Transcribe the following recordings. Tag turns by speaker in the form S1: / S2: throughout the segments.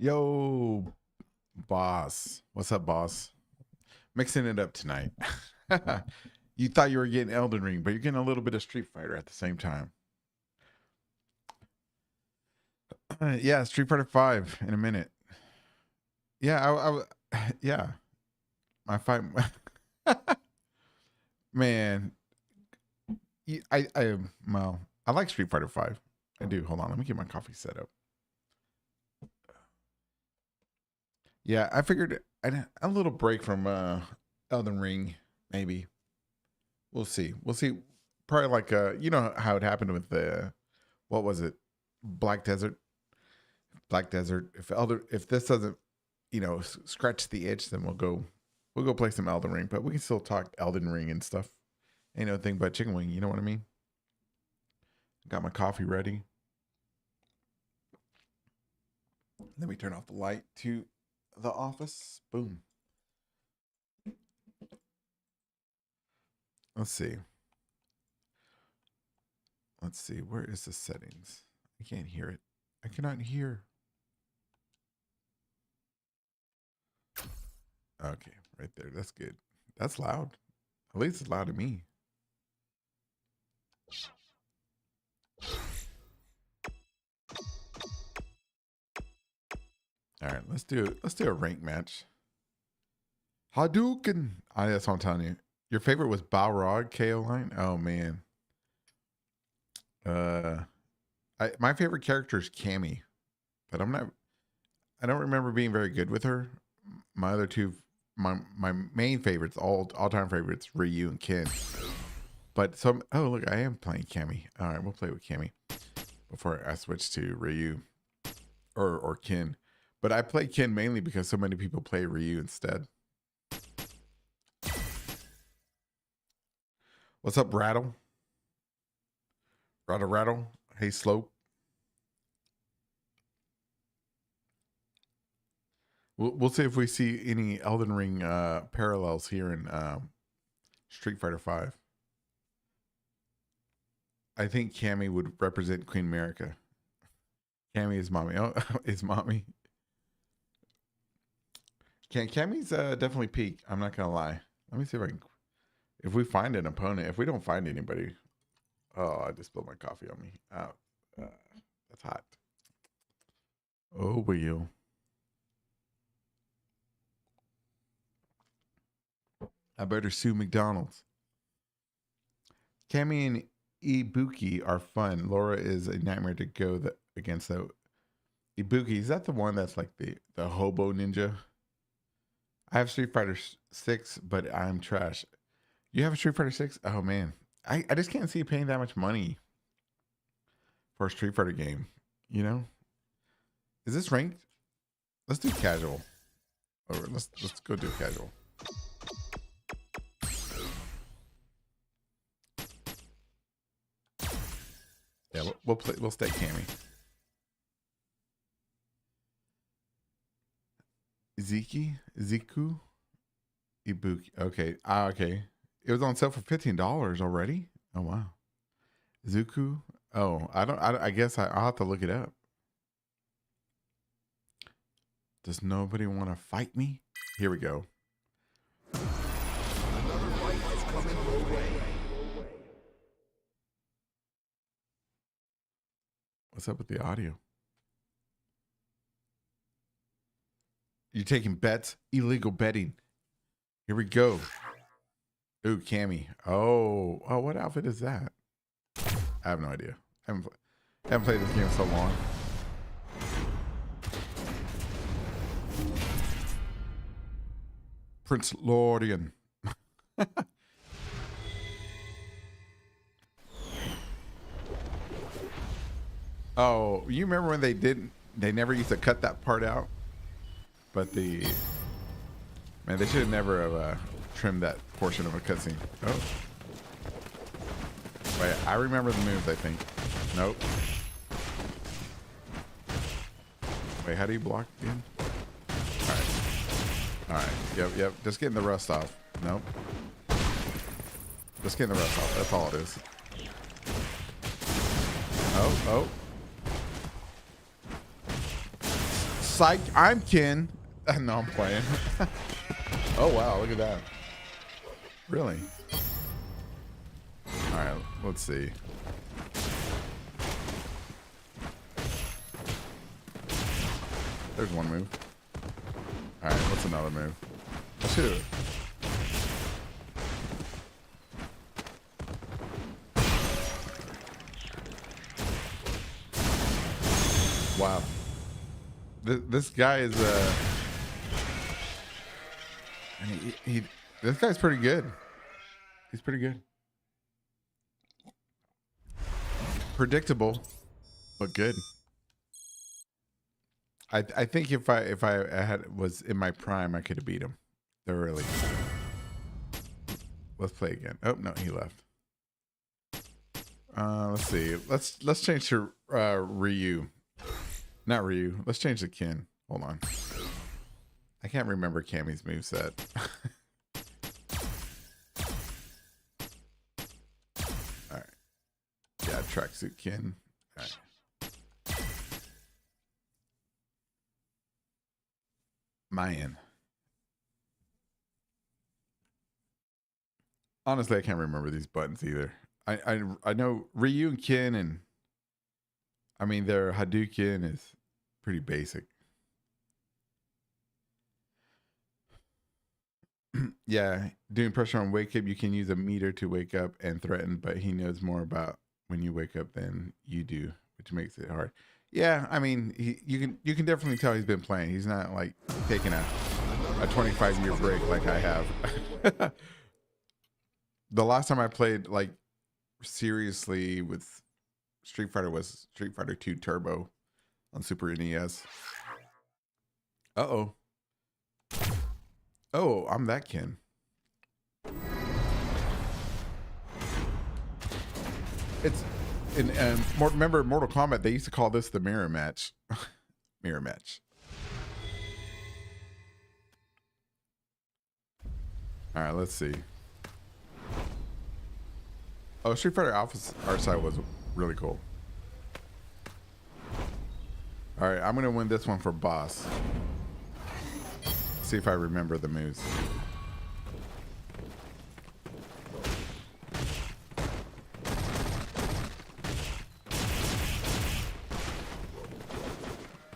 S1: Yo, boss. What's up, boss? Mixing it up tonight. You thought you were getting Elden Ring, but you're getting a little bit of Street Fighter at the same time. Yeah, Street Fighter 5 in a minute. Yeah, yeah. My fight. Man, well, I like Street Fighter 5. I do. Hold on. Let me get my coffee set up. Yeah, I figured a little break from Elden Ring, maybe. We'll see. We'll see. Probably like you know how it happened with the what was it? Black Desert. Black Desert. If this doesn't, scratch the itch, then we'll go play some Elden Ring. But we can still talk Elden Ring and stuff. Ain't no thing but chicken wing, you know what I mean? Got my coffee ready. Let me turn off the light to the office. Boom. Let's see. Where is the settings? I can't hear it. I cannot hear. Okay, right there. That's good. That's loud. At least it's loud to me. All right, let's do a rank match. Hadouken. That's what I'm telling you. Your favorite was Balrog KO line? Oh man. My favorite character is Cammy, but I don't remember being very good with her. My other two, my main favorites, all time favorites, Ryu and Ken. But oh look, I am playing Cammy. All right, we'll play with Cammy before I switch to Ryu or Ken. But I play Ken mainly because so many people play Ryu instead. What's up, Rattle? Rattle. Hey, Slope. We'll see if we see any Elden Ring parallels here in Street Fighter 5. I think Cammy would represent Queen America. Cammy is mommy. Oh, is mommy. Cammy's definitely peak. I'm not gonna lie. Let me see if we find an opponent. If we don't find anybody, I just spilled my coffee on me. That's hot. Oh, will. I better sue McDonald's. Cammy and Ibuki are fun. Laura is a nightmare to go against though. Ibuki, is that the one that's like the hobo ninja? I have Street Fighter 6, but I'm trash. You have a Street Fighter 6? Oh man. I just can't see paying that much money for a Street Fighter game. You know? Is this ranked? Let's do casual. Or let's go do casual. Yeah, we'll stay Cammy. Ziku, Ibuki. Okay. Okay. It was on sale for $15 already. Oh wow. Zuku. Oh, I guess I'll have to look it up. Does nobody want to fight me? Here we go. What's up with the audio? You're taking bets? Illegal betting. Here we go. Ooh, Cammy. Oh, what outfit is that? I have no idea. I haven't played this game so long. Prince Lordian. Oh, you remember when they never used to cut that part out? But they should have never have trimmed that portion of a cutscene. Oh. Wait, I remember the moves, I think. Nope. Wait, how do you block again? Alright. Yep. Just getting the rust off. Nope. Just getting the rust off. That's all it is. Oh. Psych, I'm Ken. No, I'm playing. Oh, wow, look at that. Really? All right, let's see. There's one move. All right, what's another move? Let's do it. Wow. This guy is this guy's pretty good. He's pretty good. Predictable, but good. I think if I was in my prime, I could have beat him thoroughly. Let's play again. Oh no, he left. Let's see. Let's change to Ryu. Not Ryu. Let's change to Ken. Hold on. I can't remember Cammy's moveset. All right. Yeah, tracksuit Ken. All right. Mayan. Honestly, I can't remember these buttons either. I know Ryu and Ken, and I mean their Hadouken is pretty basic. Yeah, doing pressure on wake up, you can use a meter to wake up and threaten, but he knows more about when you wake up than you do, which makes it hard. Yeah, I mean, you can definitely tell he's been playing. He's not like taking a 25-year break like I have. The last time I played like seriously with Street Fighter was Street Fighter 2 Turbo on Super NES. Uh-oh. Oh, I'm that Ken. It's remember Mortal Kombat, they used to call this the mirror match. Mirror match. All right, let's see. Oh, Street Fighter Alpha's art side was really cool. All right, I'm gonna win this one for boss. See if I remember the moves.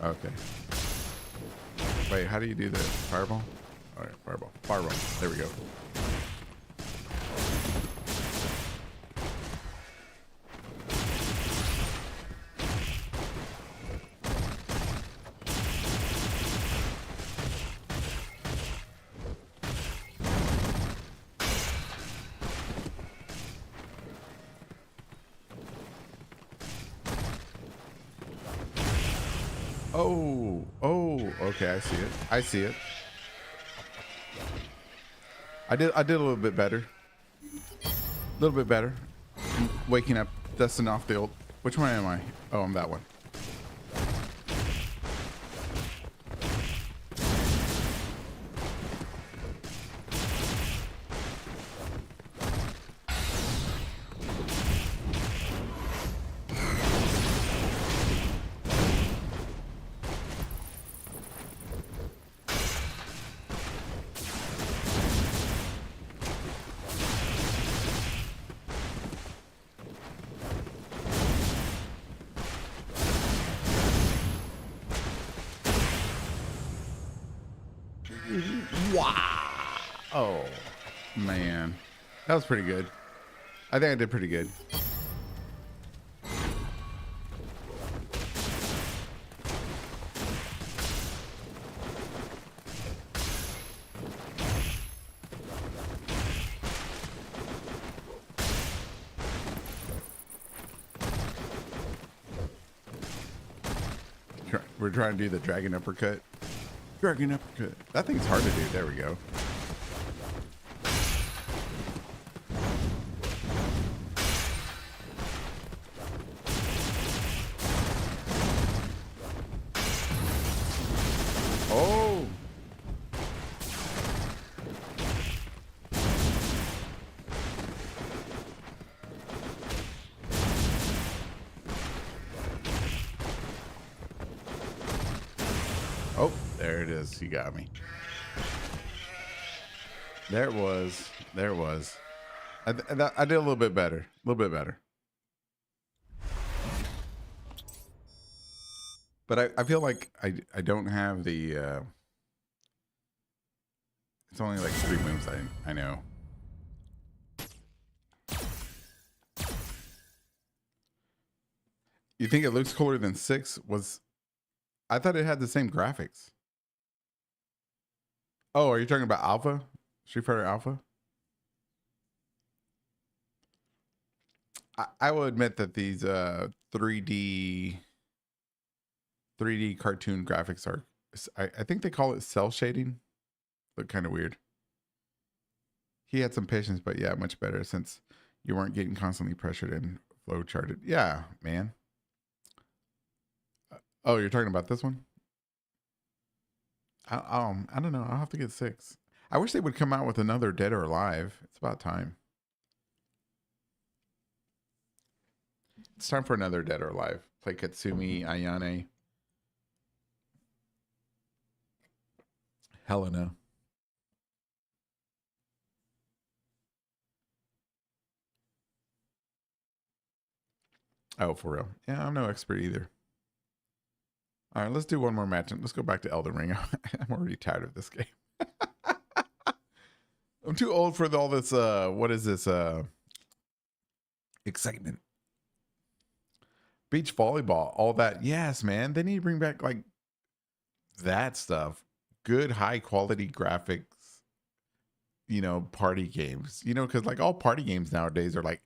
S1: Okay. Wait, how do you do this? Fireball? All right, fireball. Fireball. There we go. Oh, okay, I see it. I see it. I did a little bit better. A little bit better. Waking up, dusting off the old. Which one am I? Oh, I'm that one. Wow. Oh, man. That was pretty good. I think I did pretty good. We're trying to do the dragon uppercut. Dragon uppercut. That thing's hard to do. There we go. Oh. There it is. You got me. There it was. There it was. I did a little bit better. A little bit better. But I feel like I don't have the... it's only like 3 moves I know. You think it looks cooler than 6? I thought it had the same graphics. Oh, are you talking about Alpha? Street Fighter Alpha? I will admit that these 3D cartoon graphics are, I think they call it cell shading. Look kind of weird. He had some patience, but yeah, much better since you weren't getting constantly pressured and flow charted. Yeah, man. Oh, you're talking about this one? I don't know. I'll have to get 6. I wish they would come out with another Dead or Alive. It's about time. It's time for another Dead or Alive. Play Katsumi, Ayane, Helena. Oh, for real? Yeah, I'm no expert either. All right, let's do one more match. Let's go back to Elden Ring. I'm already tired of this game. I'm too old for all this, what is this, excitement. Beach volleyball, all that. Yes, man. They need to bring back, like, that stuff. Good, high-quality graphics, you know, party games. You know, because, like, all party games nowadays are, like,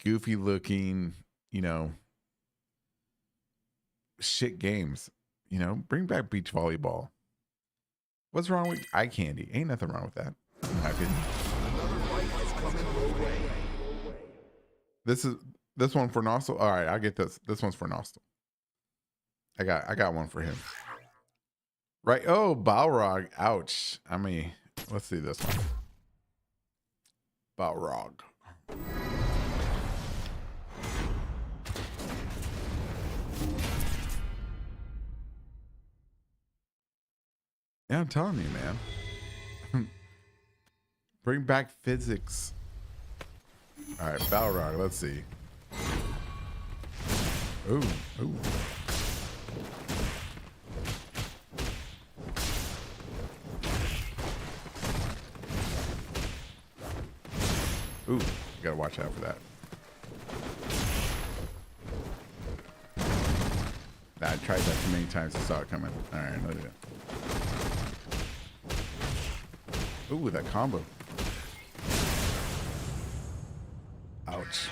S1: goofy-looking, you know, shit games. You know, bring back beach volleyball. What's wrong with eye candy? Ain't nothing wrong with that, in my opinion. This one for Nostal. All right, I'll get this. This one's for Nostal. I got one for him. Right. Oh, Balrog. Ouch. I mean, let's see this one. Balrog. Yeah, I'm telling you, man. Bring back physics. All right, Balrog. Let's see. Ooh, ooh. Ooh, you gotta watch out for that. Nah, I tried that too many times and saw it coming. All right, look at it. Ooh, that combo. Ouch.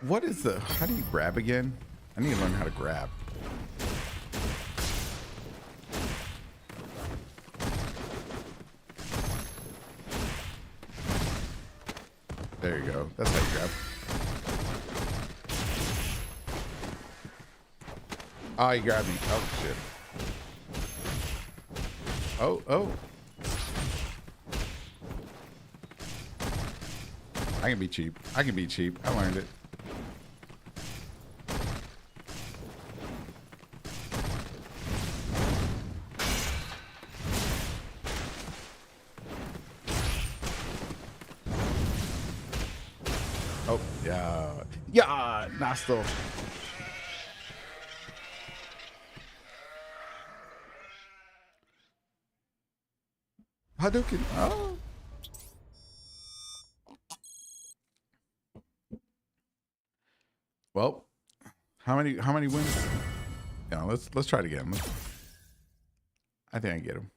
S1: What is the... How do you grab again? I need to learn how to grab. There you go. That's how you grab. Oh, he grabbed me. Oh, shit. Oh, oh. I can be cheap. I can be cheap. I learned it. Oh, yeah. Yeah, Nostal. Hadouken. Oh. Well, how many wins? Yeah, let's try it again. I think I can get him.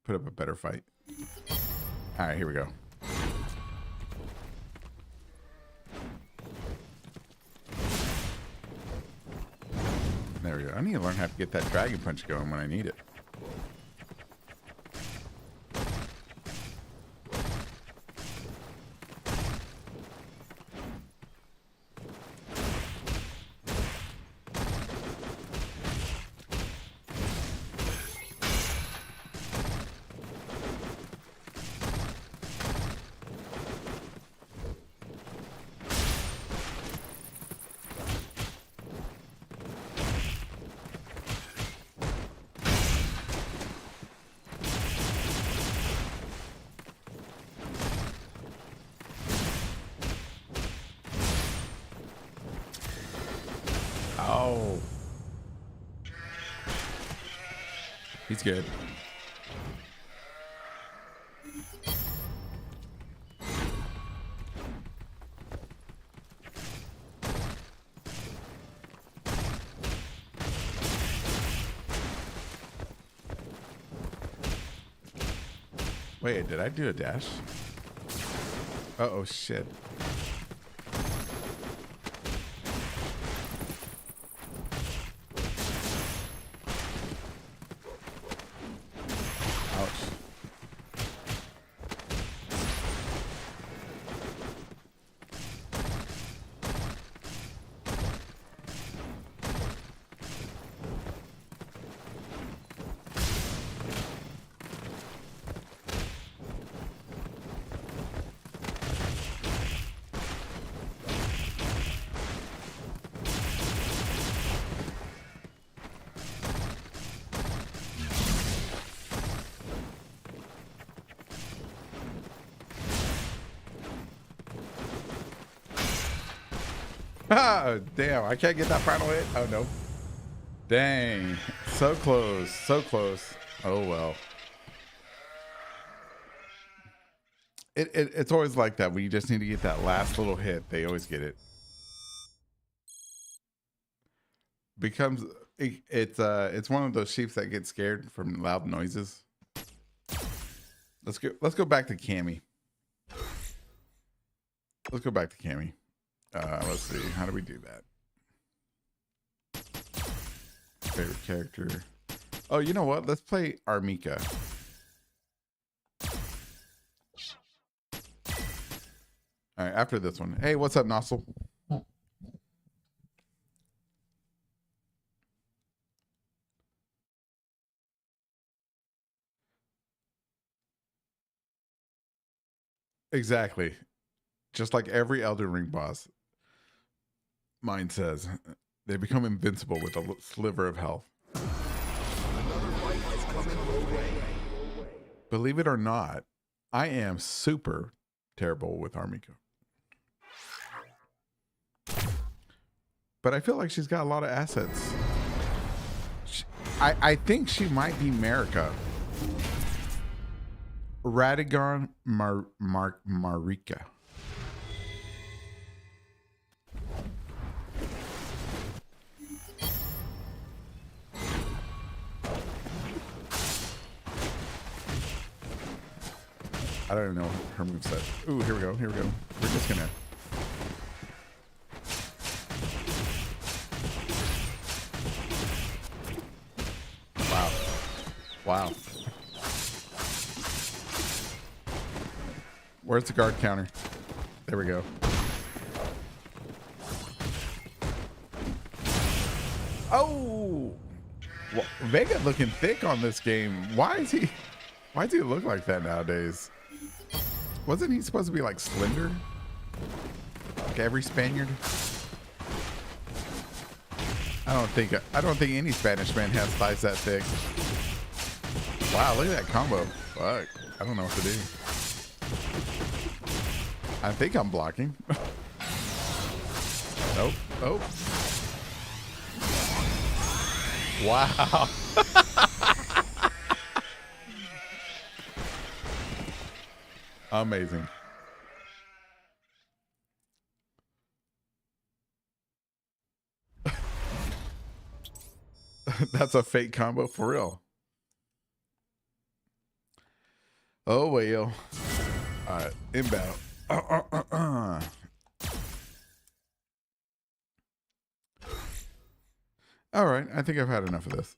S1: Put up a better fight. All right, here we go. There we go. I need to learn how to get that dragon punch going when I need it. Oh, he's good. Wait, did I do a dash? Uh-oh, shit. Ouch. Ah, damn, I can't get that final hit. Oh, no. Dang. So close. So close. Oh, well. It's always like that when you just need to get that last little hit. They always get it. Becomes it's one of those sheep that get scared from loud noises. Let's go back to Cammy. Let's go back to Cammy. Let's see. How do we do that? Favorite character. Oh, you know what? Let's play Armika. All right, after this one. Hey, what's up, Nozzle? Exactly. Just like every Elden Ring boss. Mine says they become invincible with a sliver of health. Believe it or not, I am super terrible with Armika. But I feel like she's got a lot of assets. I think she might be Marika. Radagon Marika. I don't even know her moveset. Ooh, here we go. Here we go. We're just gonna. Wow. Wow. Where's the guard counter? There we go. Oh, well, Vega looking thick on this game. Why does he look like that nowadays? Wasn't he supposed to be like slender? Like every Spaniard? I don't think any Spanish man has thighs that thick. Wow, look at that combo. Fuck. I don't know what to do. I think I'm blocking. Nope. Oh. Wow. Amazing. That's a fake combo for real. Oh, well. All right, inbound. All right, I think I've had enough of this.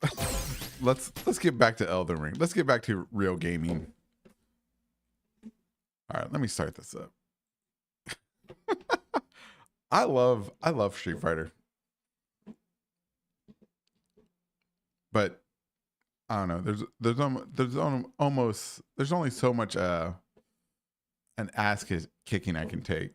S1: let's get back to Elden Ring. Let's get back to real gaming. All right, let me start this up. I love Street Fighter, but I don't know. There's only so much an ass kicking I can take.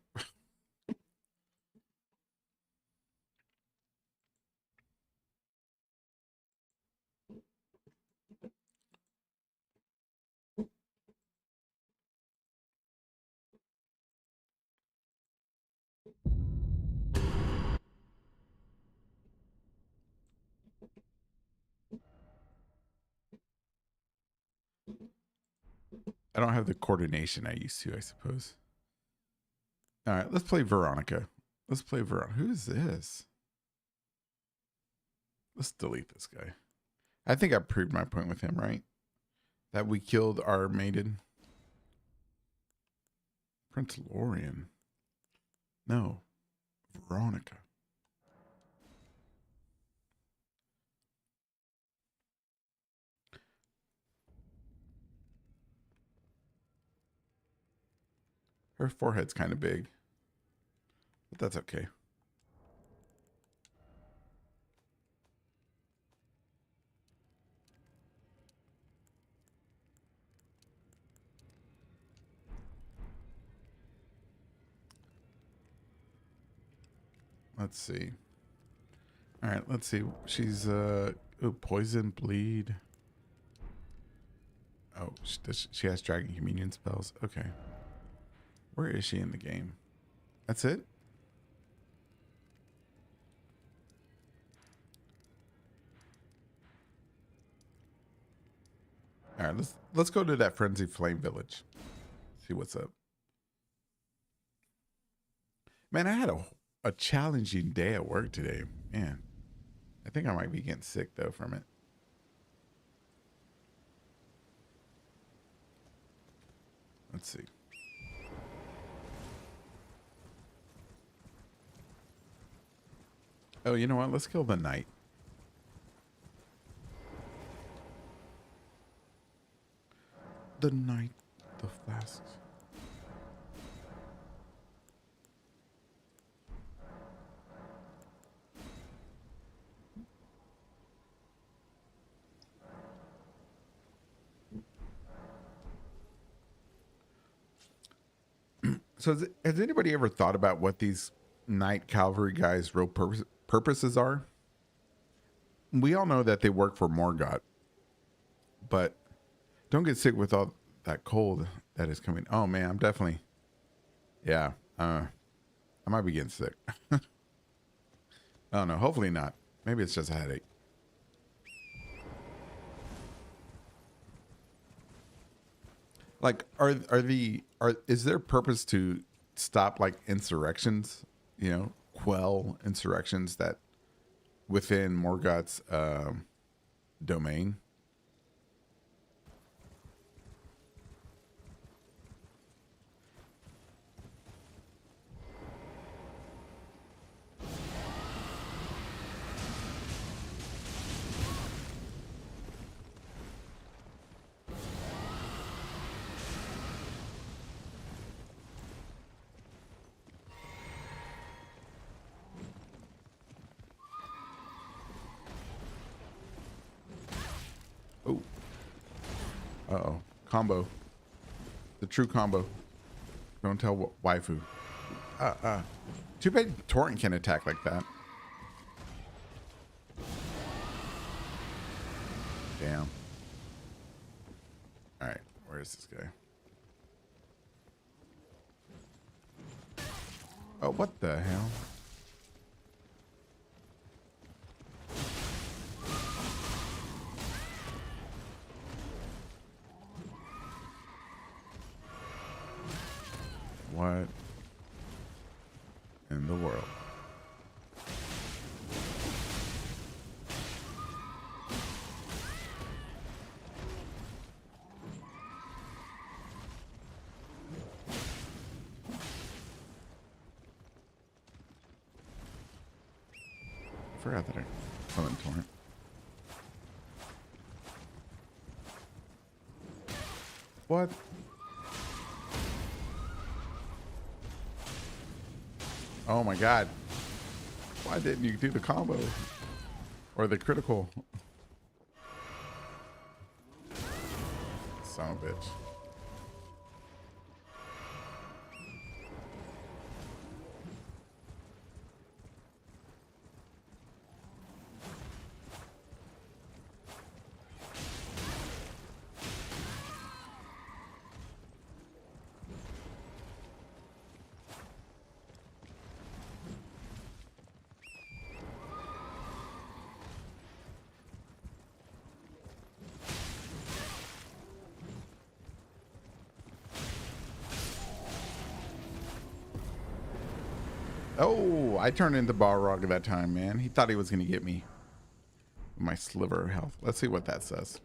S1: don't have the coordination I used to, I suppose. All right, let's play Veronica. Let's play Veronica. Who is this? Let's delete this guy. I think I proved my point with him, right? That we killed our maiden. Prince Lorian. No. Veronica. Her forehead's kind of big. But that's okay. Let's see. All right, let's see. She's ooh, poison, bleed. Oh, she has dragon communion spells. Okay. Where is she in the game? That's it? All right, let's go to that Frenzy Flame Village. See what's up. Man, I had a challenging day at work today. Man, I think I might be getting sick though from it. Let's see. Oh, you know what? Let's kill the knight. The knight, the flasks. So has anybody ever thought about what these knight cavalry guys' real purposes are? We all know that they work for Morgoth, but don't get sick with all that cold that is coming. Oh man, I'm definitely, yeah, I might be getting sick. I don't know. Hopefully not. Maybe it's just a headache. Like, is their purpose to stop like insurrections? You know, quell insurrections that within Morgoth's domain. Oh. Uh-oh. Combo. The true combo. Don't tell waifu. Too bad Torrent can attack like that. Damn. Alright, where is this guy? Oh, what the hell? What in the world? I forgot that I summoned Torrent. What? Oh my god. Why didn't you do the combo? Or the critical? Son of a bitch. Oh, I turned into Balrog at that time, man. He thought he was going to get me with my sliver of health. Let's see what that says.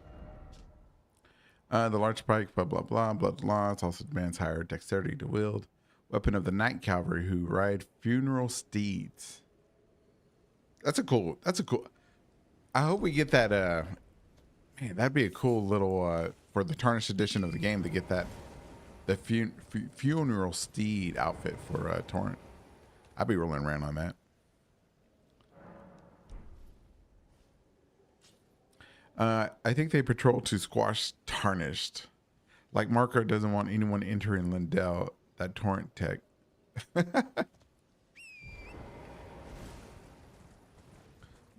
S1: The large pike, blah, blah, blah, blah, blah. It's also demands higher dexterity to wield. Weapon of the night cavalry who ride funeral steeds. That's a cool. I hope we get that. Man, that'd be a cool little for the tarnished edition of the game to get that the funeral steed outfit for Torrent. I'd be rolling around on that. I think they patrol to squash tarnished. Like Marco doesn't want anyone entering Lindell, that Torrent tech.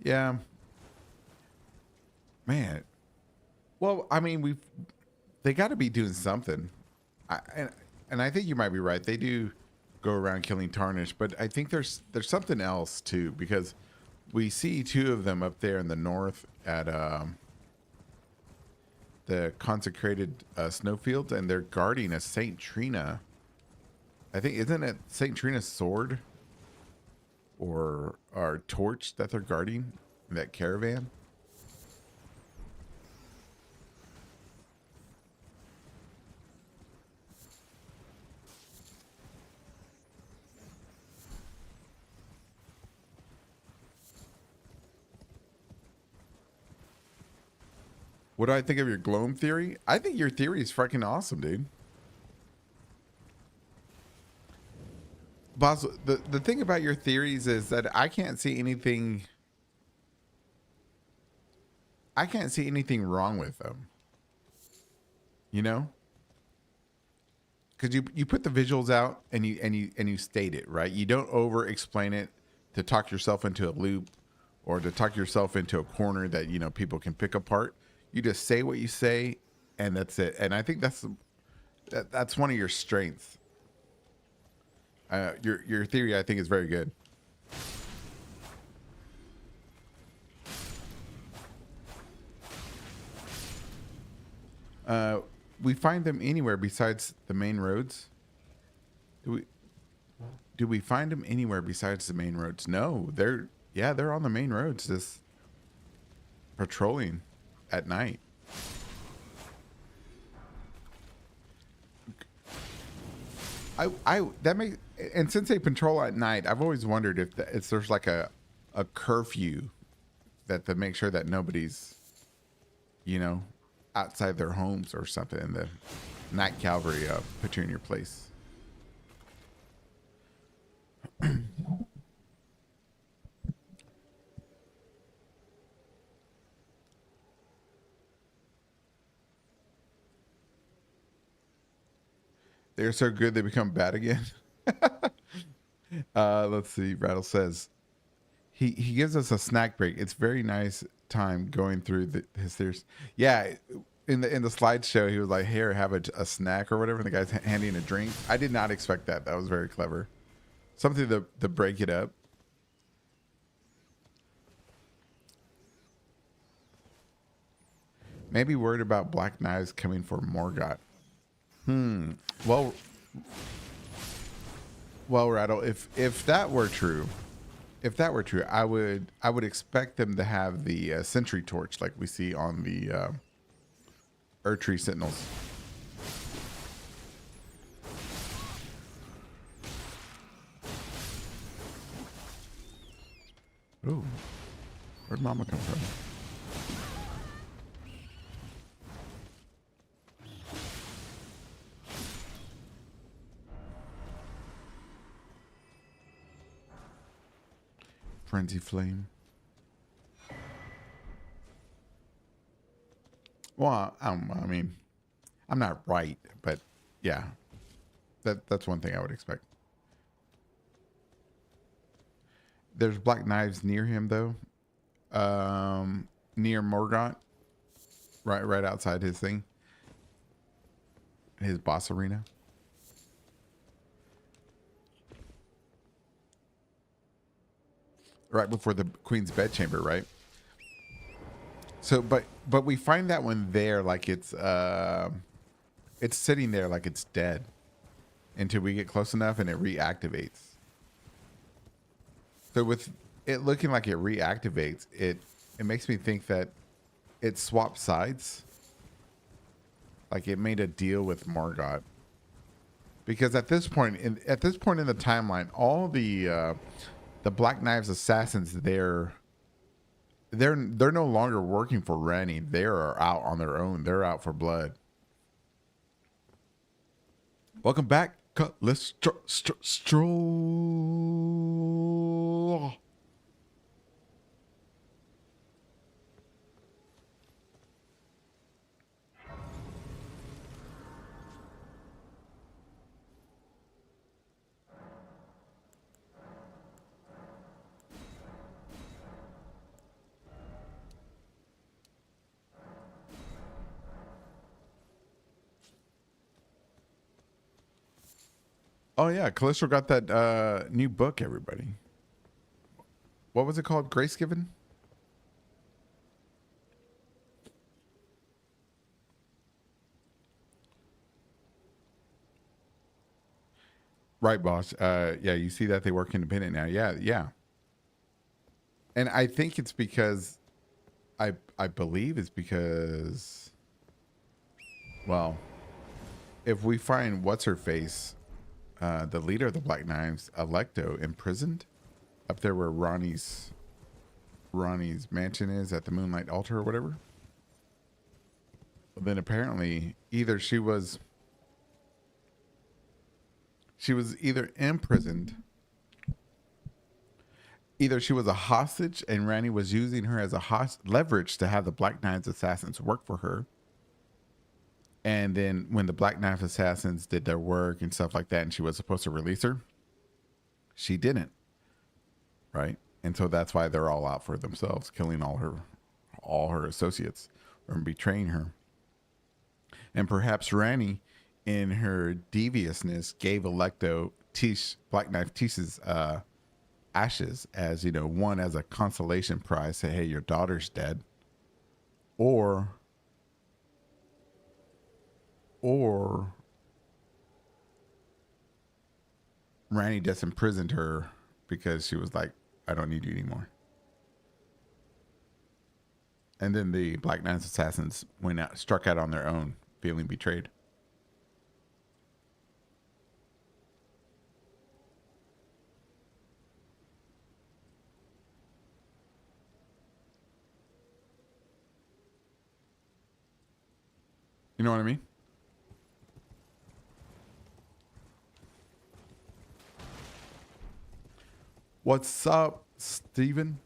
S1: Yeah. Man. Well, I mean, they got to be doing something. And I think you might be right. They do go around killing tarnish, but I think there's something else too, because we see two of them up there in the north at the consecrated snowfields, and they're guarding a Saint Trina. I think, isn't it Saint Trina's sword or torch that they're guarding in that caravan? What do I think of your gloam theory? I think your theory is freaking awesome, dude. Boss, the thing about your theories is that I can't see anything wrong with them. You know? Because you put the visuals out and you state it, right? You don't over explain it to talk yourself into a loop or to talk yourself into a corner that, you know, people can pick apart. You just say what you say, and that's it. And I think that's one of your strengths. Your theory, I think, is very good. We find them anywhere besides the main roads. Do we find them anywhere besides the main roads? No, they're on the main roads, just patrolling at night. And since they patrol at night, I've always wondered if there's like a curfew that to make sure that nobody's, you know, outside their homes or something, and the night cavalry put you in your place. They're so good they become bad again. Let's see. Rattle says he gives us a snack break. It's very nice time going through his theories. Yeah, in the slideshow, he was like, "Here, have a snack or whatever." And the guy's handing a drink. I did not expect that. That was very clever. Something to break it up. Maybe worried about Black Knives coming for Morgott. Well, Rattle, if that were true, I would expect them to have the sentry torch like we see on the Erdtree Sentinels. Ooh, where'd Mama come from? Frenzy Flame. Well, I mean, I'm not right, but yeah, that's one thing I would expect. There's Black Knives near him though, near Morgott, right outside his thing, his boss arena. Right before the Queen's bedchamber, right? So, but we find that one there, like it's sitting there like it's dead until we get close enough and it reactivates. So with it looking like it reactivates, it makes me think that it swapped sides. Like it made a deal with Margot. Because at this point in the timeline, all the Black Knives assassins they're no longer working for Rennie. They are out on their own. They're out for blood. Welcome back. Let's stroll. Oh yeah, Callisto got that new book. Everybody, what was it called? Grace Given. Right, boss. Yeah, you see that they work independent now. Yeah, yeah. And I think it's because I believe it's because, well, if we find what's her face, the leader of the Black Knives, Electo, imprisoned up there where Ronnie's mansion is at the Moonlight Altar or whatever, then apparently either she was either imprisoned, either she was a hostage and Randy was using her as a leverage to have the Black Knives assassins work for her. And then when the Black Knives assassins did their work and stuff like that, and she was supposed to release her, she didn't. Right. And so that's why they're all out for themselves, killing all her associates or betraying her. And perhaps Ranny, in her deviousness, gave Electo Black Knife Tish's ashes as, one as a consolation prize. Say, hey, your daughter's dead. Or Ranny just imprisoned her because she was like, I don't need you anymore. And then the Black Knives assassins struck out on their own, feeling betrayed. You know what I mean? What's up, Stephen?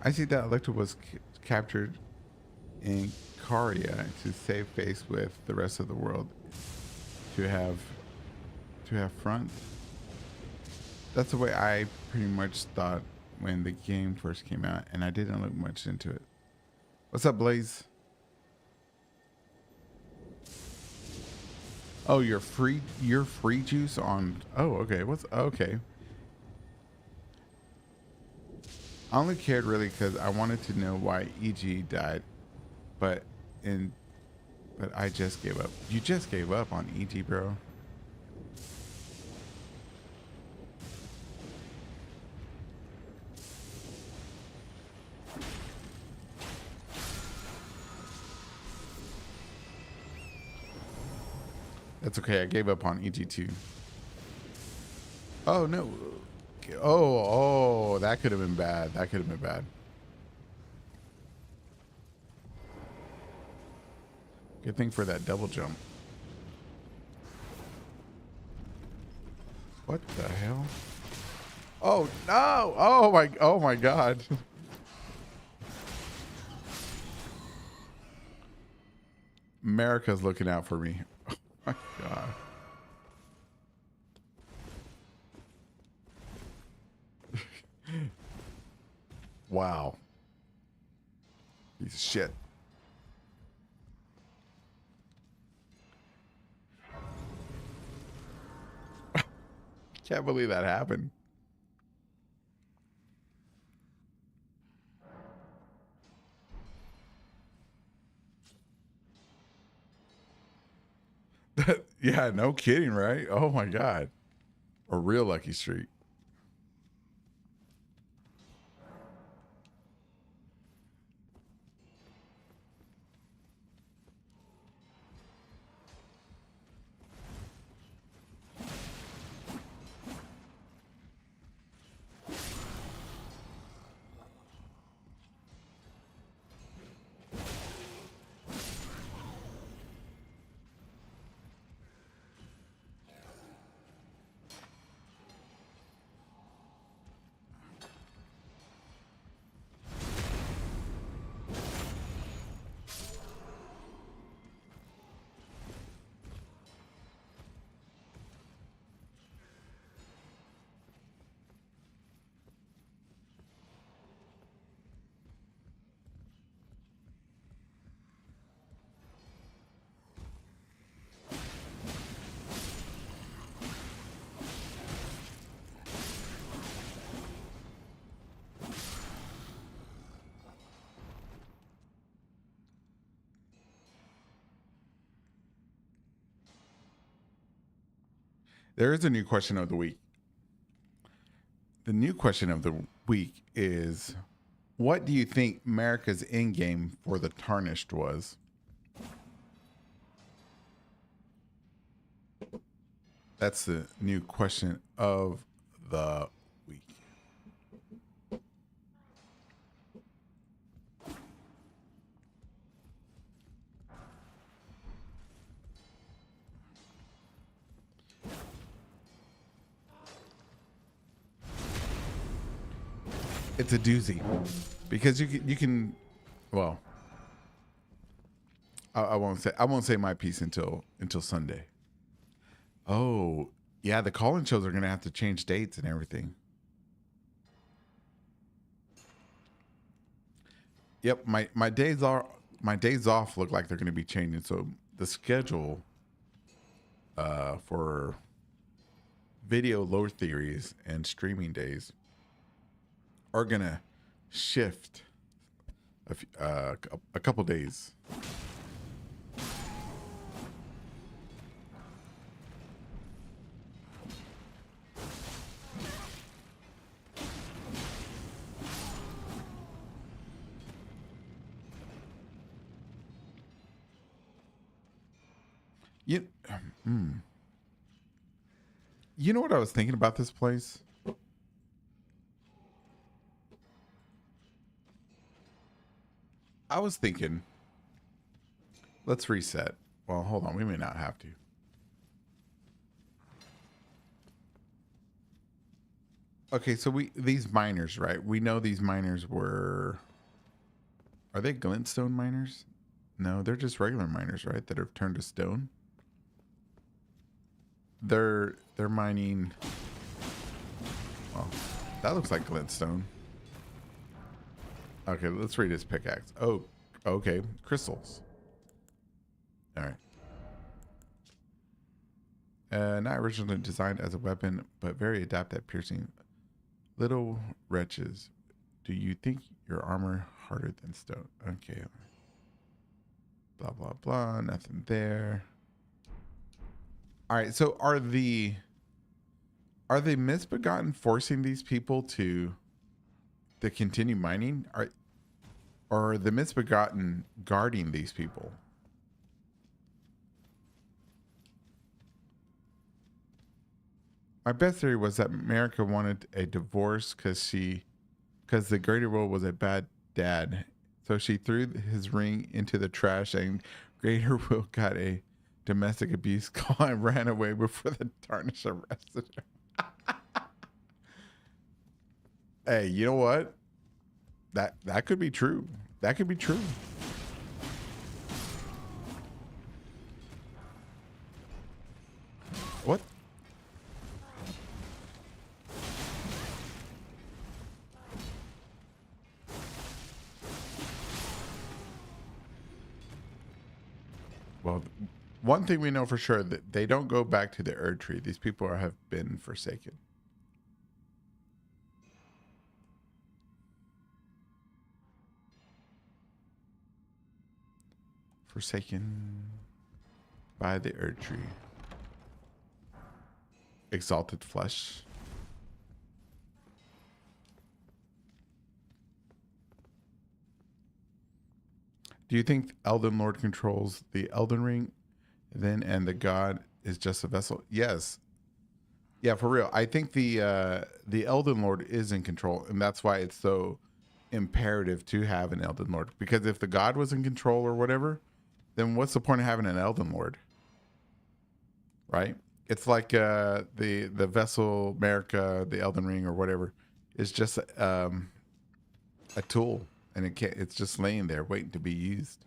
S1: I see that Electra was captured in Caria to save face with the rest of the world. To have front. That's the way I pretty much thought when the game first came out, and I didn't look much into it. What's up, Blaze? Oh, you're free juice on. Oh, okay. Okay. I only cared really because I wanted to know why EG died, but I just gave up. You just gave up on EG, bro. That's okay. I gave up on EG too. Oh no, Oh, that could have been bad. That could have been bad. Good thing for that double jump. What the hell? Oh no! Oh my God! America's looking out for me. Oh my God! Wow! Piece of shit. Can't believe that happened. Yeah, no kidding, right? Oh my God! A real lucky streak. There is a new question of the week. The new question of the week is, what do you think America's end game for the Tarnished was? That's the new question of the week. It's a doozy because you can well, I won't say my piece until Sunday. Oh, yeah, the call-in shows are gonna have to change dates and everything. Yep, my days off look like they're gonna be changing. So the schedule for video lore theories and streaming days are gonna shift a couple days. You, you know what I was thinking about this place? I was thinking, let's reset. Well, hold on, we may not have to. Okay, so these miners, right? We know these miners were. Are they glintstone miners? No, they're just regular miners, right? That have turned to stone. They're mining. Well, that looks like glintstone. Okay, let's read his pickaxe. Oh, okay, crystals. All right. Not originally designed as a weapon, but very adept at piercing. Little wretches, do you think your armor harder than stone? Okay. Blah blah blah. Nothing there. All right. So are the misbegotten forcing these people to continue mining? Or are the misbegotten guarding these people? My best theory was that America wanted a divorce because the Greater Will was a bad dad. So she threw his ring into the trash, and Greater Will got a domestic abuse call and ran away before the Tarnish arrested her. Hey, you know what? That could be true. That could be true. What? Well, one thing we know for sure that they don't go back to the Erd Tree. These people have been forsaken. Forsaken by the Erd Tree. Exalted flesh. Do you think Elden Lord controls the Elden Ring then and the god is just a vessel? Yes. Yeah, for real. I think the Elden Lord is in control, and that's why it's so imperative to have an Elden Lord. Because if the god was in control or whatever, then what's the point of having an Elden Lord? Right? It's like the vessel, America, the Elden Ring, or whatever, is just a tool, and it's just laying there waiting to be used.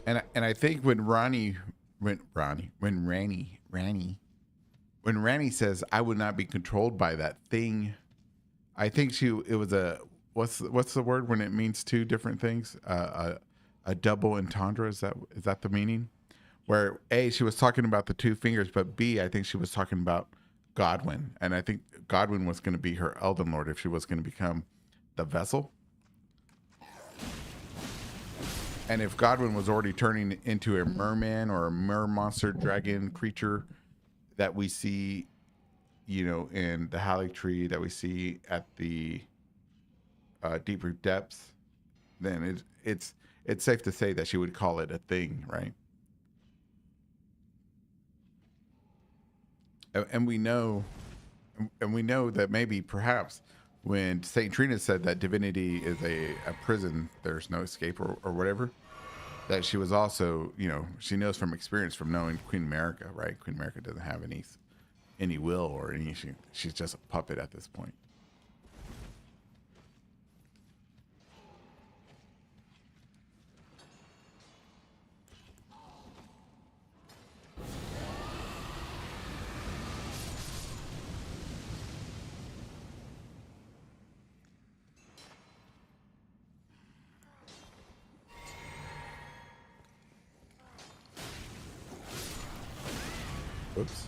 S1: And I think when Ranny says I would not be controlled by that thing, I think it was a what's the word when it means two different things? A double entendre, is that the meaning? Where A, she was talking about the two fingers, but B, I think she was talking about Godwin, and I think Godwin was going to be her Elden Lord if she was going to become the vessel. And if Godwin was already turning into a merman or a mer monster dragon creature that we see, in the Halley Tree, that we see at the deep root depths, then it's safe to say that she would call it a thing, right? And we know that maybe perhaps when Saint Trina said that divinity is a prison, there's no escape or whatever, that she was also, she knows from experience from knowing Queen America, right? Queen America doesn't have any will or any, she's just a puppet at this point. Oops.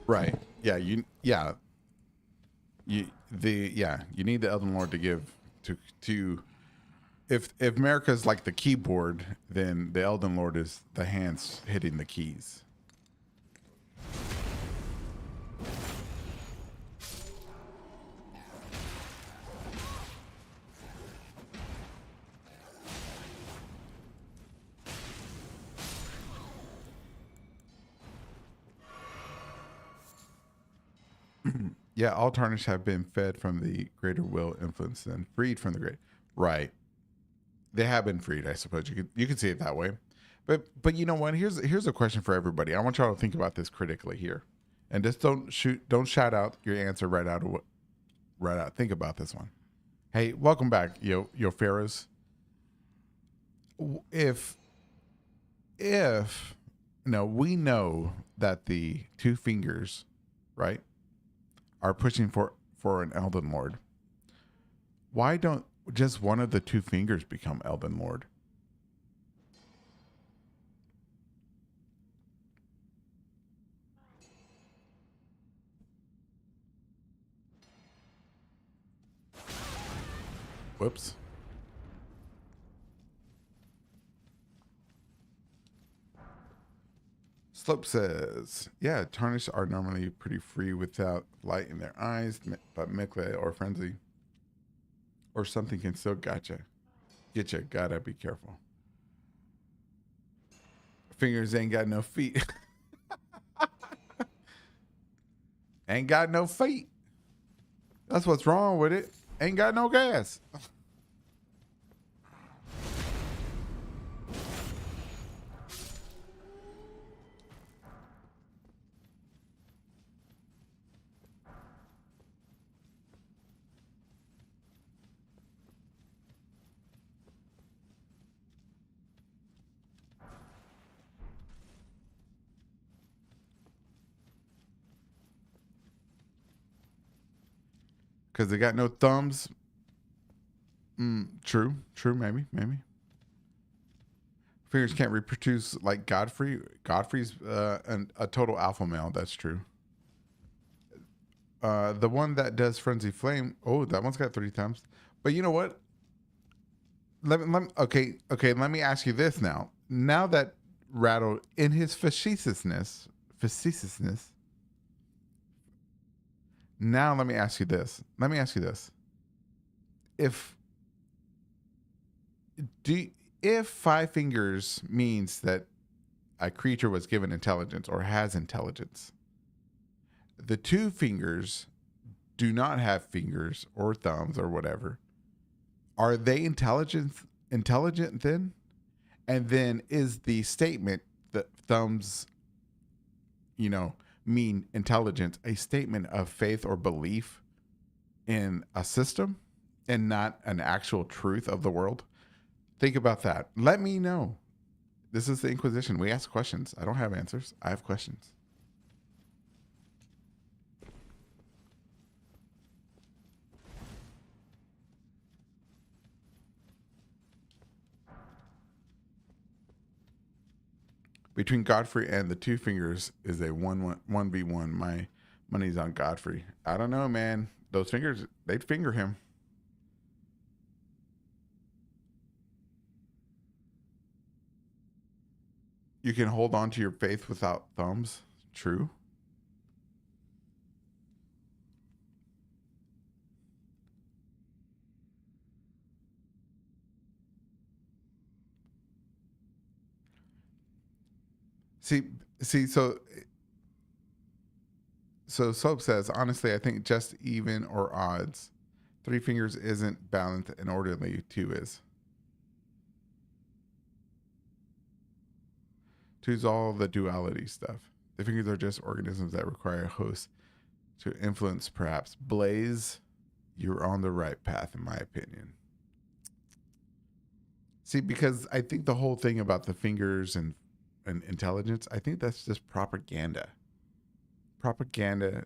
S1: Right. Yeah. You need the Elden Lord to give to if America's like the keyboard, then the Elden Lord is the hands hitting the keys. Yeah, all tarnished have been fed from the greater will influence and freed from the great. Right. They have been freed, I suppose. You could see it that way. But you know what? Here's a question for everybody. I want y'all to think about this critically here. And just don't shout out your answer right out. Think about this one. Hey, welcome back, yo pharaohs. If no, we know that the two fingers, right, are pushing for an Elden Lord. Why don't just one of the two fingers become Elden Lord? Whoops. Slope says, yeah, tarnished are normally pretty free without light in their eyes, but Mikla or frenzy or something can still get you. Gotta be careful. Fingers ain't got no feet. Ain't got no feet. That's what's wrong with it. Ain't got no gas. Because they got no thumbs. True, maybe. Fingers can't reproduce like Godfrey. Godfrey's a total alpha male. That's true. The one that does Frenzy Flame. Oh, that one's got 3 thumbs. But you know what? Okay. Let me ask you this now. Now that Rattle, in his facetiousness. Now let me ask you this. If 5 fingers means that a creature was given intelligence or has intelligence, the 2 fingers do not have fingers or thumbs or whatever. Are they intelligent then? And then is the statement that thumbs, mean intelligence a statement of faith or belief in a system and not an actual truth of the world? Think about that. Let me know. This is the Inquisition. We ask questions. I don't have answers. I have questions. Between Godfrey and the 2 fingers is a 1v1. My money's on Godfrey. I don't know, man. Those fingers, they'd finger him. You can hold on to your faith without thumbs. True. See, so Soap says, honestly, I think just even or odds. 3 fingers isn't balanced and orderly, 2 is. 2's all the duality stuff. The fingers are just organisms that require a host to influence, perhaps. Blaze, you're on the right path, in my opinion. See, because I think the whole thing about the fingers and intelligence, I think that's just propaganda. Propaganda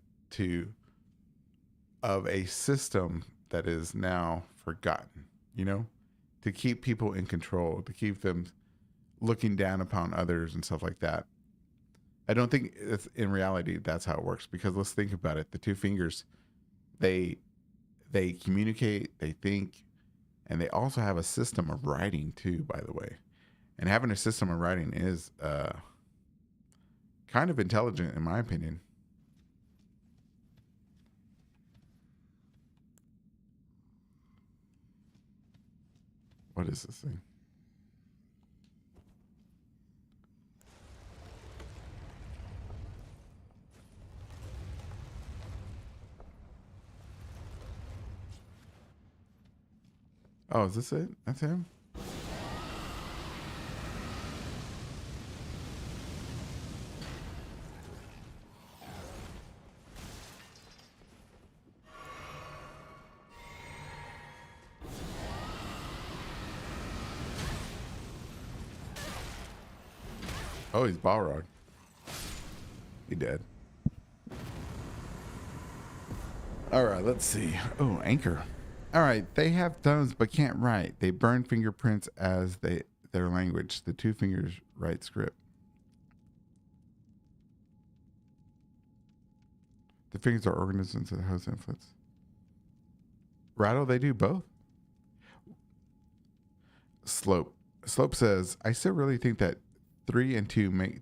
S1: of a system that is now forgotten, to keep people in control, to keep them looking down upon others and stuff like that. I don't think it's, in reality that's how it works, because let's think about it. The 2 fingers, they communicate, they think, and they also have a system of writing too, by the way. And having a system of writing is kind of intelligent, in my opinion. What is this thing? Oh, is this it? That's him? Oh, he's Balrog. He dead. All right, let's see. Oh, Anchor. All right, they have thumbs but can't write. They burn fingerprints as their language. The 2 fingers write script. The fingers are organisms that host influence. Rattle, they do both. Slope says, I still really think that 3 and 2 make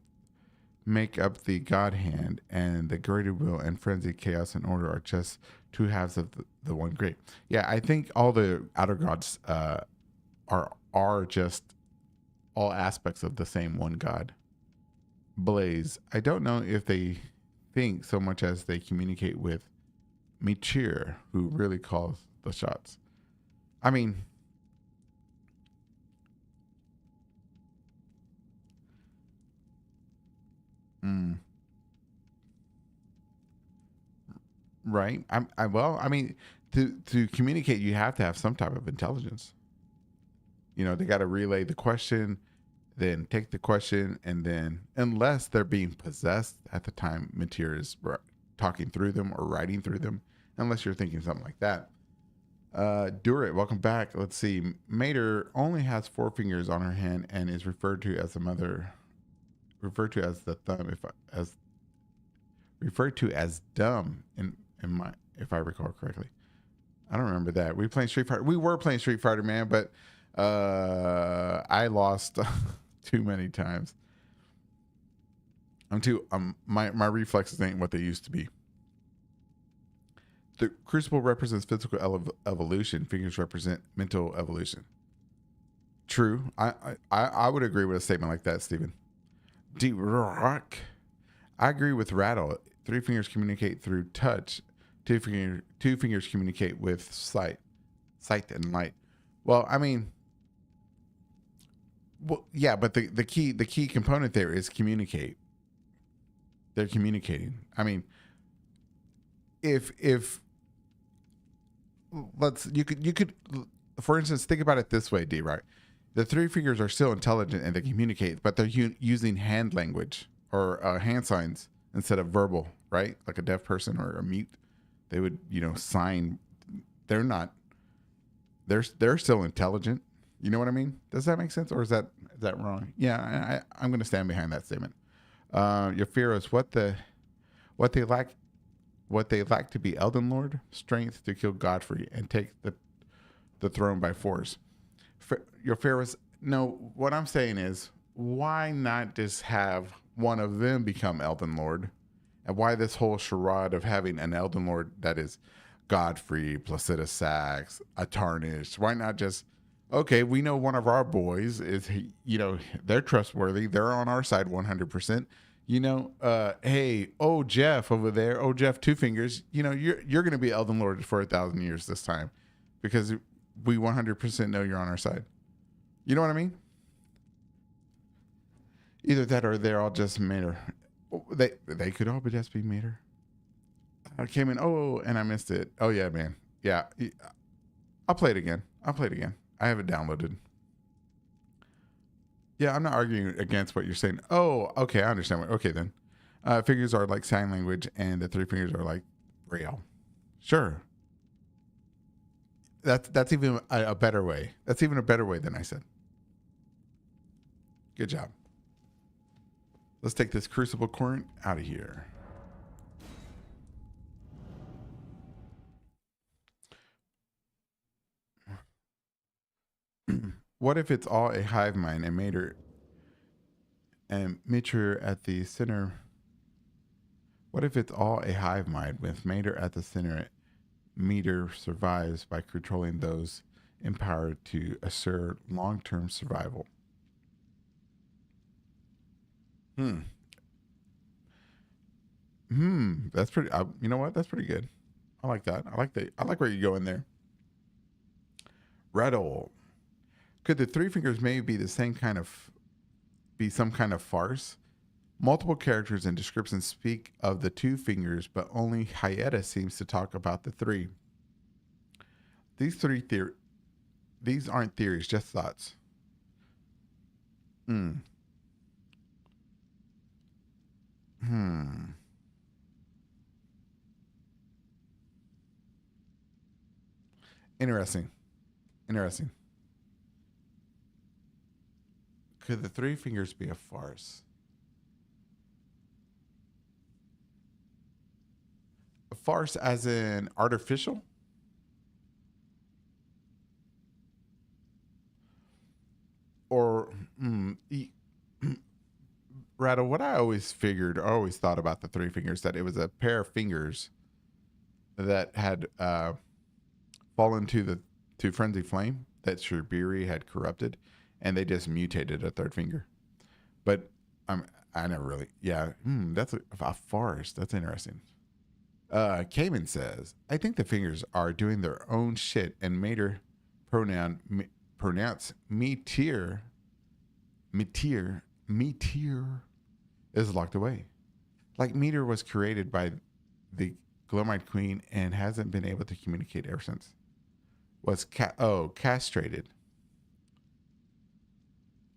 S1: make up the God hand, and the greater will and frenzy, chaos, and order are just two halves of the one great. Yeah, I think all the outer gods are just all aspects of the same one God. Blaze. I don't know if they think so much as they communicate with Michir, who really calls the shots. I mean, mm, right? Well, I mean, to communicate, you have to have some type of intelligence. You know, they got to relay the question, then take the question, and then, unless they're being possessed at the time Michir is talking through them or writing through them, unless you're thinking something like that. Durit, welcome back. Let's see. Mater only has 4 fingers on her hand and is referred to as the mother, referred to as the thumb, as referred to as dumb in my, if I recall correctly. I don't remember that. We playing Street Fighter. We were playing Street Fighter, man, but I lost too many times. My reflexes ain't what they used to be. The crucible represents physical evolution. Fingers represent mental evolution. True. I would agree with a statement like that, Stephen. D-Rock. I agree with Rattle. 3 fingers communicate through touch. Two fingers communicate with sight and light. Well, I mean, well, yeah, but the key component there is communicate. They're communicating. I mean, if you could, for instance, think about it this way, D, right? The 3 fingers are still intelligent and they communicate, but they're using hand language or hand signs instead of verbal, right? Like a deaf person or a mute, they would, sign. They're not. They're still intelligent. You know what I mean? Does that make sense, or is that wrong? Yeah, I'm going to stand behind that statement. Your fear is what they lack. What they lack to be Elden Lord, strength to kill Godfrey and take the throne by force. Your fear is, no, what I'm saying is, why not just have one of them become Elden Lord? And why this whole charade of having an Elden Lord that is Godfrey, Placida Sax, a Tarnished? Why not just, okay, we know one of our boys is, they're trustworthy. They're on our side 100%. Hey, Jeff over there, Jeff Two Fingers, you're going to be Elden Lord for 1,000 years this time because we 100% know you're on our side. You know what I mean? Either that or they're all just Mater. They could all just be Mater. I came in, and I missed it. Oh, yeah, man. Yeah. I'll play it again. I have it downloaded. Yeah, I'm not arguing against what you're saying. Oh, okay, I understand. Okay, then. Fingers are like sign language, and the 3 fingers are like braille. Sure. That's even a better way. That's even a better way than I said. Good job. Let's take this crucible current out of here. What if it's all a hive mind and Mater and Mitre at the center? What if it's all a hive mind with Mater at the center? Meter survives by controlling those empowered to assure long-term survival. That's pretty. You know what? That's pretty good. I like that. I like where you go in there. Rattle. Could the 3 fingers maybe be some kind of farce? Multiple characters and descriptions speak of the 2 fingers, but only Hyetta seems to talk about the 3. These aren't theories, just thoughts. Interesting. Could the 3 fingers be a farce? A farce as in artificial? Or Rattle, what I always figured, or always thought about the three fingers, that it was a pair of fingers that had fallen to frenzy flame that Shibiri had corrupted, and they just mutated a third finger. But I never really, yeah, that's a forest. That's interesting. Cayman says, I think the fingers are doing their own shit, and Mater pronounce meteor is locked away. Like Meteor was created by the Glomite Queen and hasn't been able to communicate ever since. Was castrated.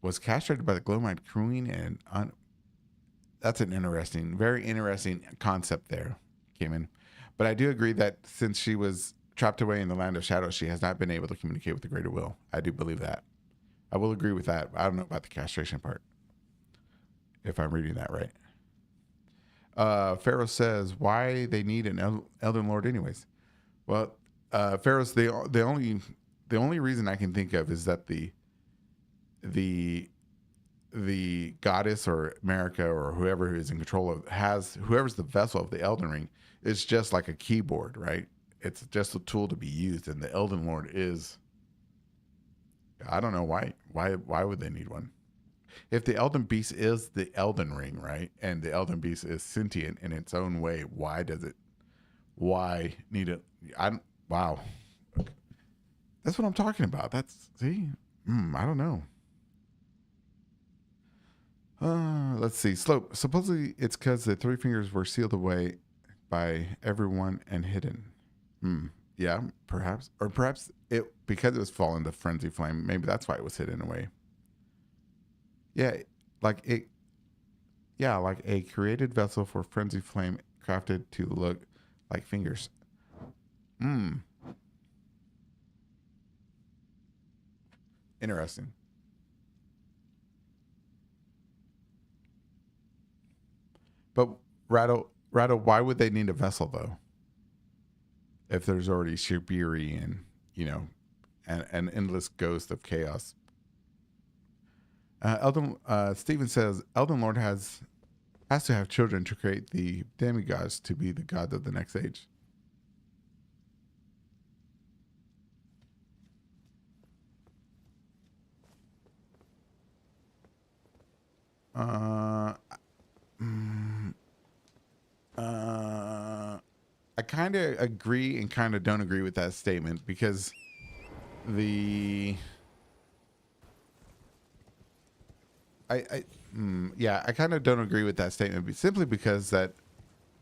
S1: Was castrated by the Glomite Queen, and that's an interesting, very interesting concept there, Cayman. But I do agree that since she was trapped away in the land of shadows, she has not been able to communicate with the greater will. I do believe that. I will agree with that. I don't know about the castration part, if I'm reading that right. Pharaoh says, why they need an Elden Lord anyways? Well, Pharaoh's the only reason I can think of is that the goddess or America or whoever is in control of whoever's the vessel of the Elden Ring is just like a keyboard, right? It's just a tool to be used, and the Elden Lord is. I don't know why. Why would they need one? If the Elden Beast is the Elden Ring, right, and the Elden Beast is sentient in its own way, why need it? Wow. That's what I'm talking about. See? I don't know. Let's see. Slope. Supposedly it's because the three fingers were sealed away by everyone and hidden. Yeah, perhaps. Or perhaps because it was fallen to frenzy flame, maybe that's why it was hidden away. Yeah, like a created vessel for frenzy flame crafted to look like fingers. Interesting. But Rattle, why would they need a vessel though? If there's already Shibiri and an endless ghost of chaos. Stephen says Elden Lord has to have children to create the demigods to be the gods of the next age. I kind of agree and kind of don't agree with that statement because I kind of don't agree with that statement simply because that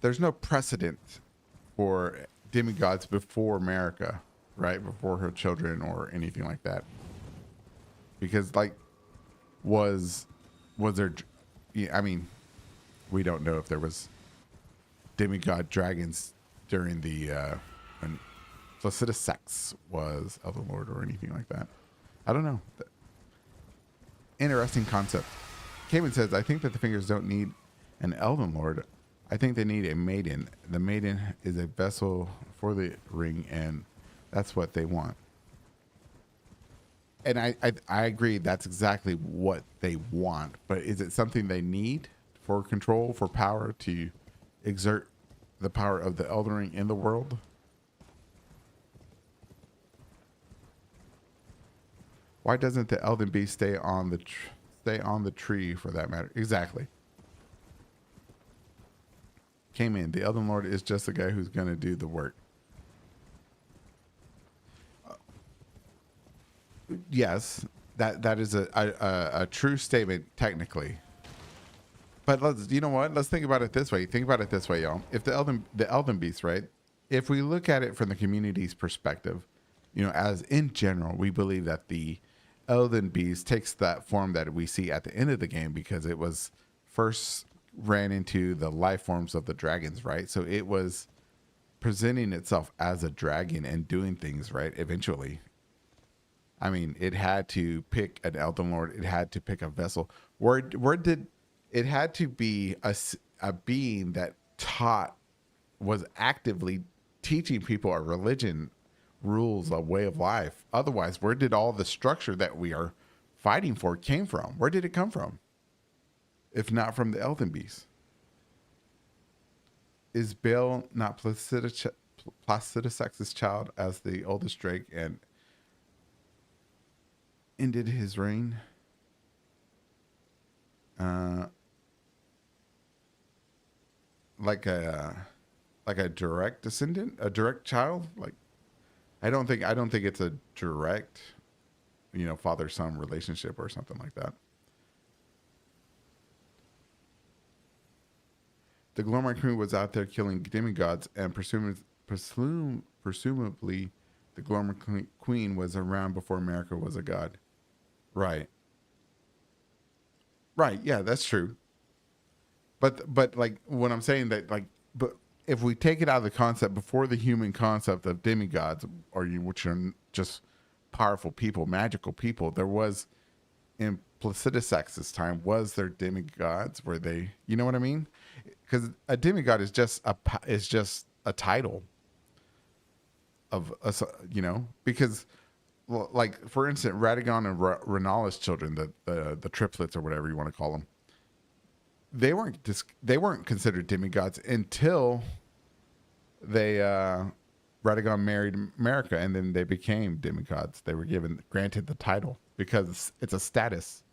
S1: there's no precedent for demigods before America, right? Before her children or anything like that. Because was there? Yeah, I mean, we don't know if there was demigod dragons during the when Placidus Sex was Elden Lord or anything like that. I don't know. Interesting concept. Cayman says, I think that the fingers don't need an Elden Lord. I think they need a maiden. The maiden is a vessel for the ring, and that's what they want. And I agree that's exactly what they want. But is it something they need for control, for power, to exert the power of the Elden Ring in the world? Why doesn't the Elden Beast stay on the tree for that matter? Exactly. Came in. The Elden Lord is just the guy who's going to do the work. Yes, that is a true statement technically. But you know what? Let's think about it this way. Think about it this way, y'all. If the Elden Beast, right? If we look at it from the community's perspective, as in general, we believe that the Elden Beast takes that form that we see at the end of the game because it was first ran into the life forms of the dragons, right? So it was presenting itself as a dragon and doing things, right? Eventually. I mean, it had to pick an Elden Lord. It had to pick a vessel. Where did it had to be a being that was actively teaching people a religion, rules, a way of life. Otherwise, where did all the structure that we are fighting for came from? Where did it come from? if not from the Elden beast? Is Baal not Placidusex's child as the oldest Drake and ended his reign? Uh, like a direct descendant, a direct child. Like I don't think it's a direct, father son relationship or something like that. The Glormite Queen was out there killing demigods, and presumably, the Glormite Queen was around before America was a god. Right. Right. Yeah, that's true. But like what I'm saying that like but if we take it out of the concept before the human concept of demigods or which are just powerful people, magical people, there was in Placidusex's time was there demigods? Were they? You know what I mean? Because a demigod is just a title of us. Because well, like for instance, Radagon and Renala's children, the triplets or whatever you want to call them, they weren't considered demigods until they Radagon married America, and then they became demigods. They were granted the title because it's a status.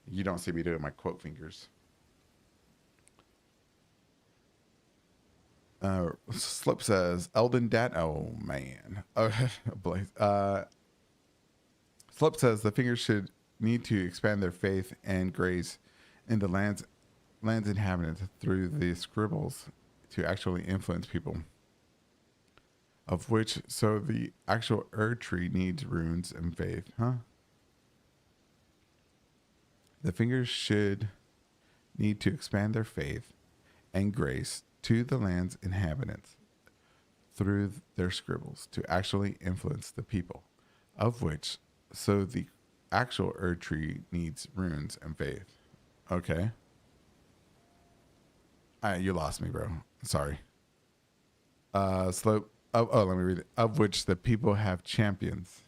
S1: You don't see me doing my quote fingers. Slip says Elden dad. Oh man. Blaze. Slip says the fingers should need to expand their faith and grace in the land's inhabitants through the scribbles to actually influence people. Of which, so the actual Erd tree needs runes and faith, huh? The fingers should need to expand their faith and grace to the land's inhabitants through their scribbles to actually influence the people. Of which, so the actual Erd tree needs runes and faith. Okay. You lost me, bro. Sorry. Slope. Oh, let me read it. Of which the people have champions.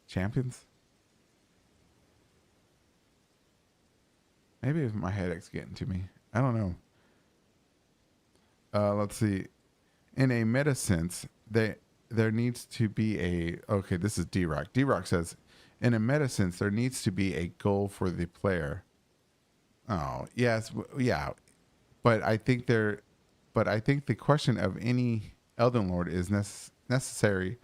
S1: Champions? Maybe if my headache's getting to me. I don't know. Let's see. In a meta sense, there needs to be a. Okay, this is D-Rock. D-Rock says, in a meta sense, there needs to be a goal for the player. Oh, yes. Yeah. But I think the question of any Elden Lord is necessary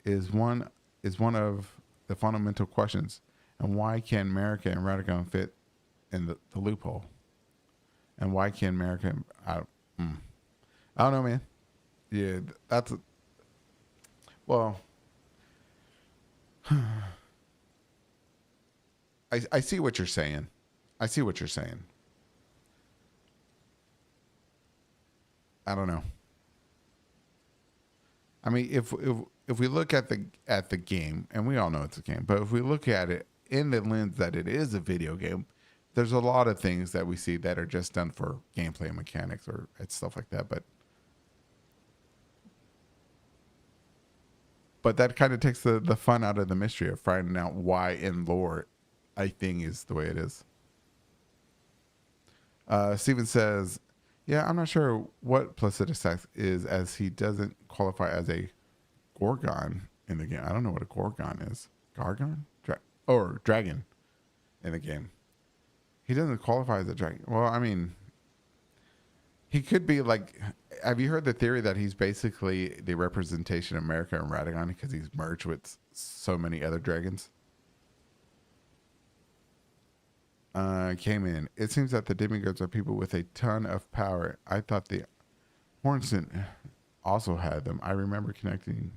S1: is one of the fundamental questions. And why can America and Radagon fit in the loophole? And why can America? I don't know, man. Yeah, well. I see what you're saying. I see what you're saying. I don't know. I mean, if we look at the game, and we all know it's a game, but if we look at it in the lens that it is a video game, there's a lot of things that we see that are just done for gameplay mechanics or stuff like that. But that kind of takes the fun out of the mystery of finding out why in lore a thing is the way it is. Steven says, yeah, I'm not sure what Placidus is, as he doesn't qualify as a Gorgon in the game. I don't know what a Gorgon is. Gargon? Or dragon in the game. He doesn't qualify as a dragon. Well, I mean, he could be like. Have you heard the theory that he's basically the representation of America and Radagon because he's merged with so many other dragons? Came in. It seems that the demigods are people with a ton of power. I thought the Hornsent also had them. I remember connecting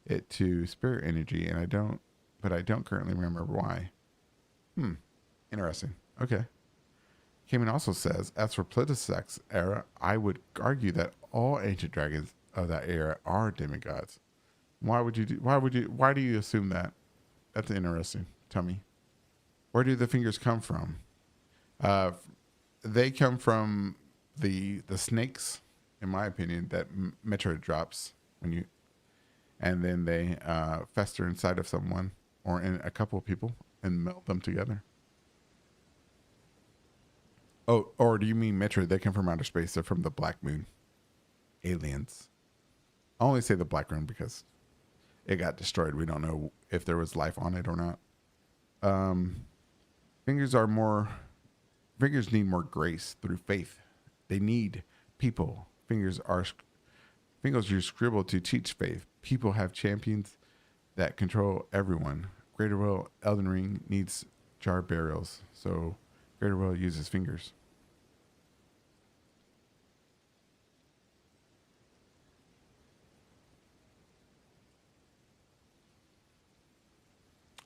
S1: it to spirit energy, and I don't currently remember why. Interesting. Okay. Cayman also says, as for Plitisex's era, I would argue that all ancient dragons of that era are demigods. Why do you assume that? That's interesting. Tell me. Where do the fingers come from? They come from the snakes, in my opinion, that Metroid drops and then they fester inside of someone or in a couple of people, and melt them together. Oh, or do you mean Mitra? They come from outer space. They're from the Black Moon. Aliens. I only say the Black Moon because it got destroyed. We don't know if there was life on it or not. Um, fingers are more. Fingers need more grace through faith. They need people. Fingers use scribble to teach faith. People have champions that control everyone. Greater Will Elden Ring needs jar burials, so Greater Will uses fingers.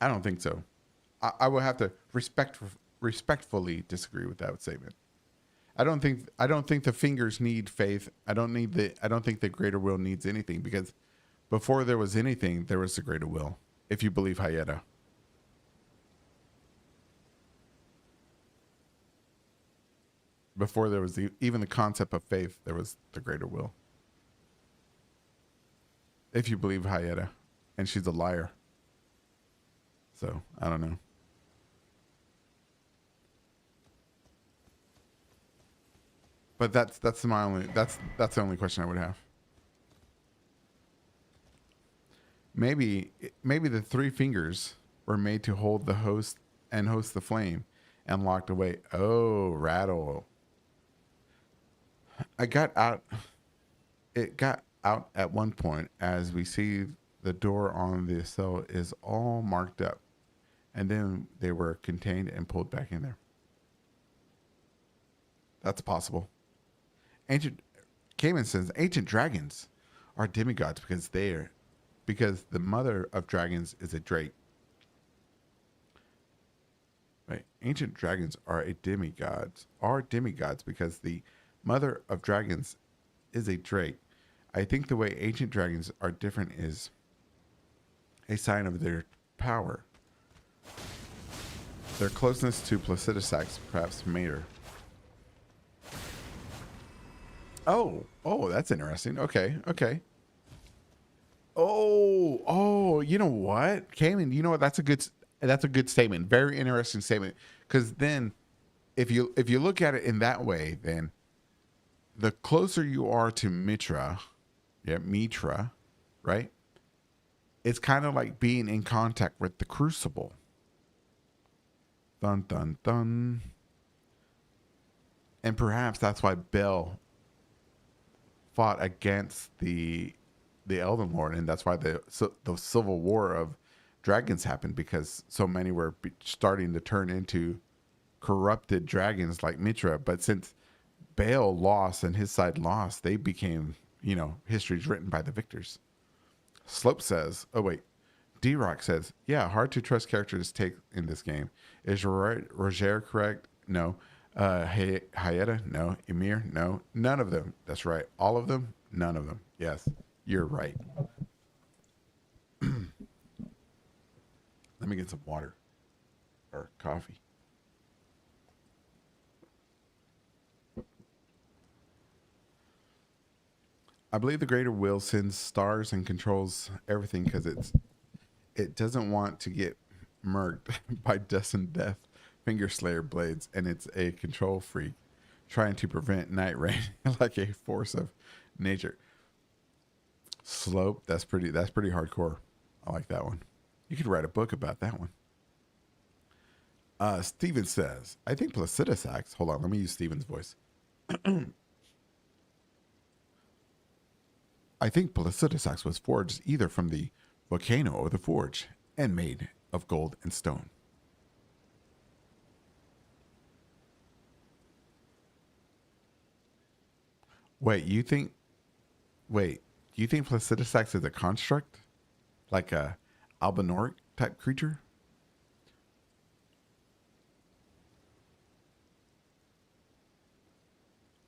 S1: I don't think so. I will have to respectfully disagree with that statement. I don't think the fingers need faith. I don't think the greater will needs anything, because before there was anything, there was the greater will. If you believe Hayeta. Before there was even the concept of faith, there was the greater will. If you believe Hayeta, and she's a liar. So I don't know. But that's the only question I would have. Maybe the three fingers were made to hold the host and host the flame, and locked away. Oh, rattle. It got out at one point, as we see the door on the cell is all marked up, and then they were contained and pulled back in there. That's possible. Cayman says ancient dragons are demigods because the mother of dragons is a drake. Right. Ancient dragons are demigods because the mother of dragons is a drake. I think the way ancient dragons are different is a sign of their power. Their closeness to Placidusax perhaps made her. Oh, that's interesting. Okay. Oh, you know what, Cayman? You know what? That's a good statement. Very interesting statement. Because then, if you look at it in that way, then the closer you are to Mitra, right? It's kind of like being in contact with the Crucible. Dun dun dun. And perhaps that's why Bell fought against the Elden Lord, and that's why the civil war of dragons happened, because so many were starting to turn into corrupted dragons like Mitra. But since Bale lost and his side lost, they became, history's written by the victors. Slope says, oh wait, D-Rock says, yeah, hard to trust characters take in this game. Is Roger correct? No. Hayeta? No. Emir? No. None of them. That's right. All of them? None of them. Yes, you're right. Let me get some water or coffee. I believe the greater will sends stars and controls everything because it doesn't want to get murked by dust and death finger slayer blades, and it's a control freak trying to prevent night rain like a force of nature. Slope, that's pretty hardcore. I like that one. You could write a book about that one. Steven says, I think Placidusax, hold on, let me use Steven's voice. I think Placidusax was forged either from the volcano or the forge, and made of gold and stone. Wait, do you think Placidusax is a construct? Like a Albinoric type creature?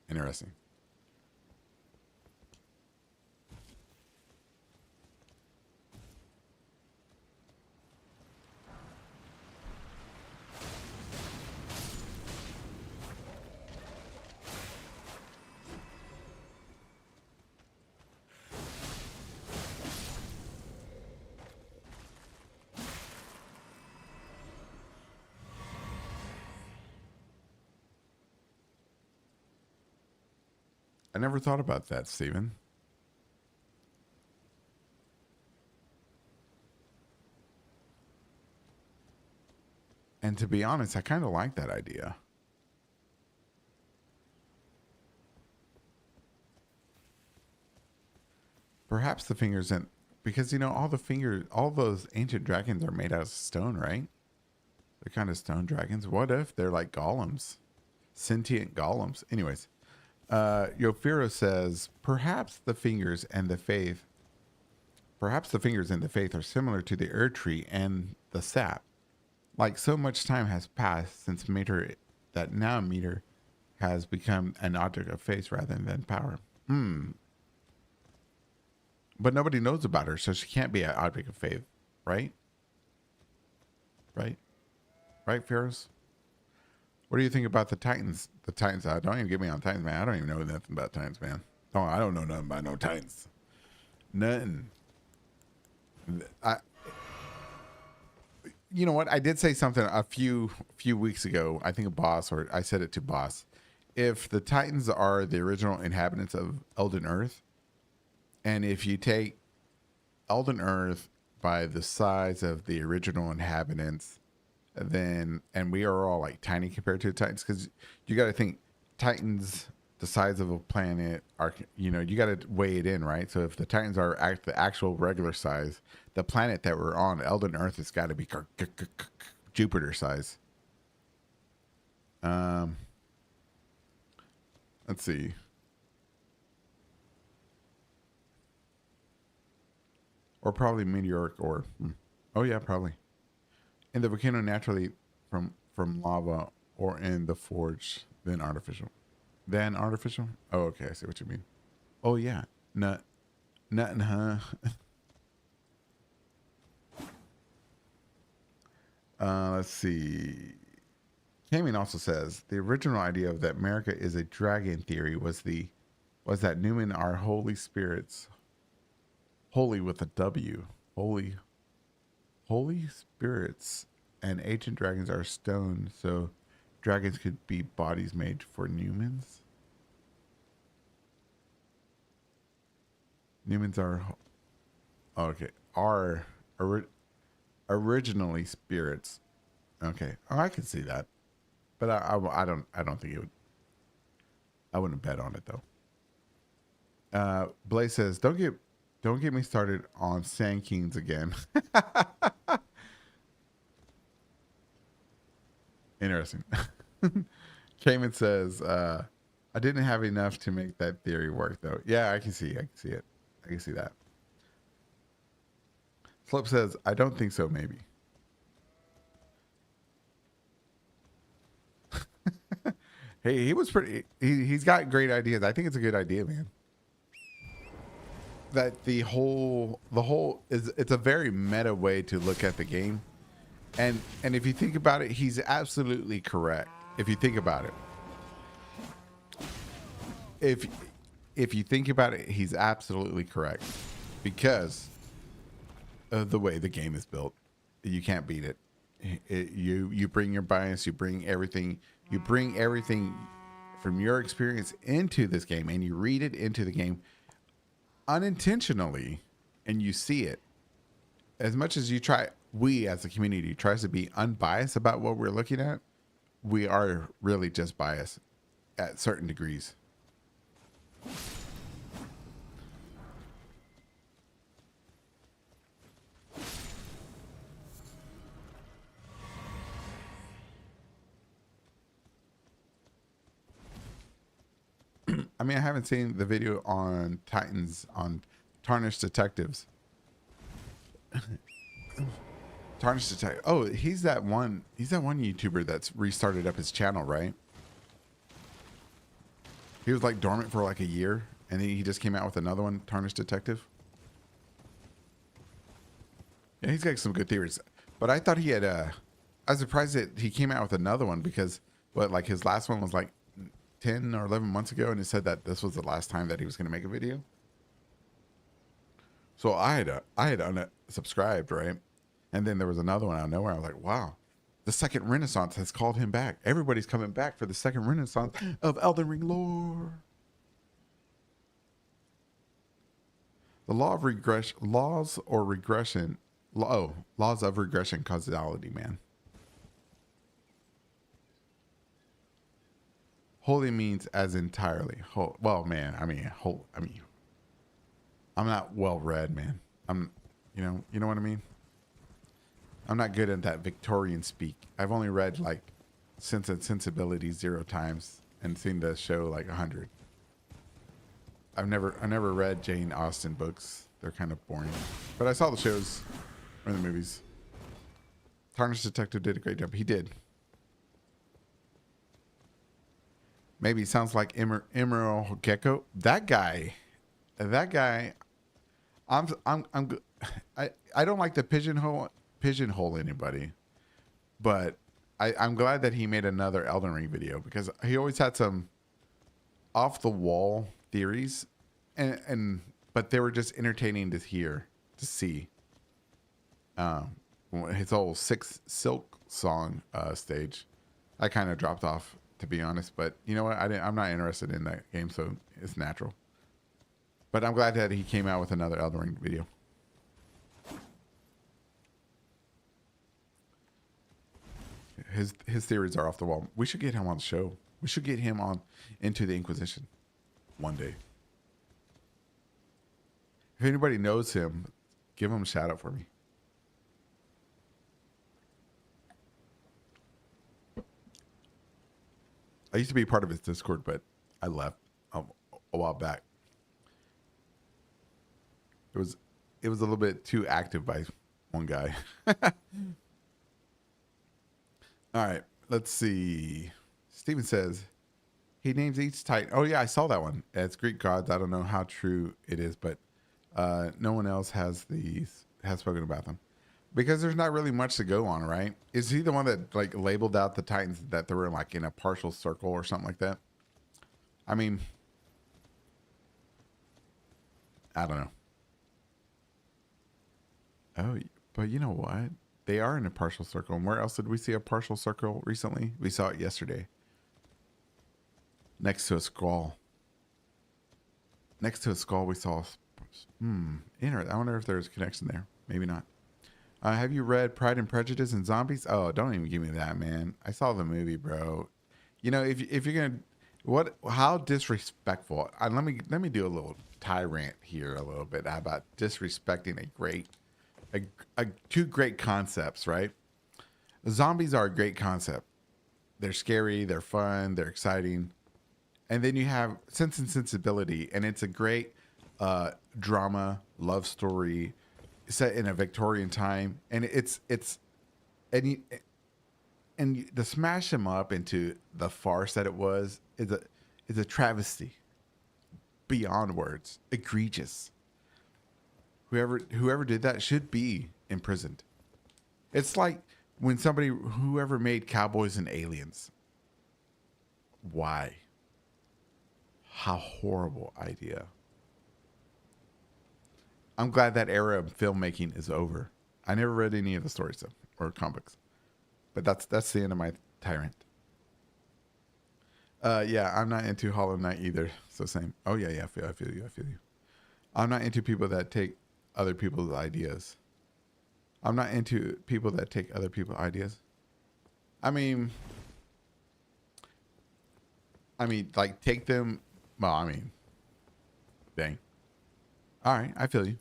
S1: Interesting. I never thought about that, Steven. And to be honest, I kind of like that idea. Perhaps the fingers and because all those ancient dragons are made out of stone, right? They're kind of stone dragons. What if they're like golems, sentient golems? Anyways, Yofiro says perhaps the fingers and the faith, are similar to the Earth Tree and the sap. Like so much time has passed since Meter that now Meter has become an object of faith rather than power. But nobody knows about her, so she can't be an object of faith, right? Right? Right, Pharaohs? What do you think about the Titans? The Titans, don't even get me on Titans, man. I don't even know nothing about Titans, man. Oh, I don't know nothing about no Titans. Nothing. You know what? I did say something a few weeks ago. I think a boss, or I said it to boss. If the Titans are the original inhabitants of Elden Earth, and if you take Elden Earth by the size of the original inhabitants, then, and we are all like tiny compared to the Titans, because you got to think Titans, the size of a planet, are, you got to weigh it in, right? So if the Titans are the actual regular size, the planet that we're on, Elden Earth, has got to be Jupiter size. Let's see. Or probably meteoric ore. Oh yeah, probably. In the volcano naturally from lava, or in the forge, then artificial. Then artificial? Oh, okay, I see what you mean. Oh yeah. Nothing, huh? Let's see. Kamin also says the original idea of that America is a dragon theory was that Newman are holy spirits. Holy with a W. Holy spirits and ancient dragons are stone, so dragons could be bodies made for Newmans. Newmans are originally spirits. Okay, oh, I can see that, but I don't think it would. I wouldn't bet on it though. Blaze says, "Don't get me started on Sand Kings again." Interesting. Cayman says, "I didn't have enough to make that theory work, though." Yeah, I can see it. I can see that. Slip says, "I don't think so. Maybe." Hey, he was pretty. He's got great ideas. I think it's a good idea, man. That the whole is, it's a very meta way to look at the game, and if you think about it, he's absolutely correct. If you think about it, if you think about it, he's absolutely correct, because of the way the game is built. You can't beat it. You bring your bias, you bring everything from your experience into this game, and you read it into the game unintentionally, and you see it. As much as we as a community tries to be unbiased about what we're looking at, we are really just biased at certain degrees. I mean, I haven't seen the video on Titans, on Tarnished Detectives. Tarnished Detective. Oh, he's that one YouTuber that's restarted up his channel, right? He was like dormant for like a year, and then he just came out with another one, Tarnished Detective. Yeah, he's got some good theories. But I thought he had I was surprised that he came out with another one, because like his last one was like 10 or 11 months ago, and he said that this was the last time that he was going to make a video. So I had unsubscribed, right? And then there was another one out of nowhere. I was like, wow, the second renaissance has called him back. Everybody's coming back for the second renaissance of Elden Ring lore. The law of regression, laws or regression, laws of regression causality, man. Wholly means as entirely. Well, man, I mean, I'm not well read, man. You know what I mean? I'm not good at that Victorian speak. I've only read like Sense and Sensibility 0 times and seen the show like 100. I never read Jane Austen books. They're kind of boring. But I saw the shows or the movies. Tarnished Detective did a great job. He did. Maybe sounds like Emerald Gecko. That guy. I'm I don't like to pigeonhole anybody, but I'm glad that he made another Elden Ring video because he always had some off the wall theories, and but they were just entertaining to hear, to see. His whole Silk song stage, I kind of dropped off, to be honest. But you know what? I'm not interested in that game, so it's natural. But I'm glad that he came out with another Elden Ring video. His theories are off the wall. We should get him on the show. We should get him on Into the Inquisition one day. If anybody knows him, give him a shout out for me. I used to be part of his Discord, but I left a while back. It was a little bit too active by one guy. All right, let's see. Steven says he names each Titan. Oh yeah, I saw that one. It's Greek gods. I don't know how true it is, but no one else has spoken about them because there's not really much to go on, right? Is he the one that like labeled out the Titans that they were like in a partial circle or something like that? I mean, I don't know. Oh, but you know what? They are in a partial circle. And where else did we see a partial circle recently? We saw it yesterday. Next to a skull. Next to a skull, we saw. I wonder if there's a connection there. Maybe not. Have you read Pride and Prejudice and Zombies? Oh, don't even give me that, man. I saw the movie, bro. You know, if you're gonna, how disrespectful. Let me do a little tyrant here a little bit about disrespecting two great concepts, right? Zombies are a great concept. They're scary, they're fun, they're exciting. And then you have Sense and Sensibility, and it's a great drama, love story set in a Victorian time. And and to smash them up into the farce that it was is a travesty beyond words. Egregious. Whoever did that should be imprisoned. It's like when whoever made Cowboys and Aliens. Why? How horrible idea. I'm glad that era of filmmaking is over. I never read any of the stories though, or comics. But that's the end of my tyrant. Yeah, I'm not into Hollow Knight either. So same. Oh yeah, I feel you. I'm not into people that take other people's ideas. I'm not into people that take other people's ideas. I mean, like take them. Well, I mean, dang. All right, I feel you.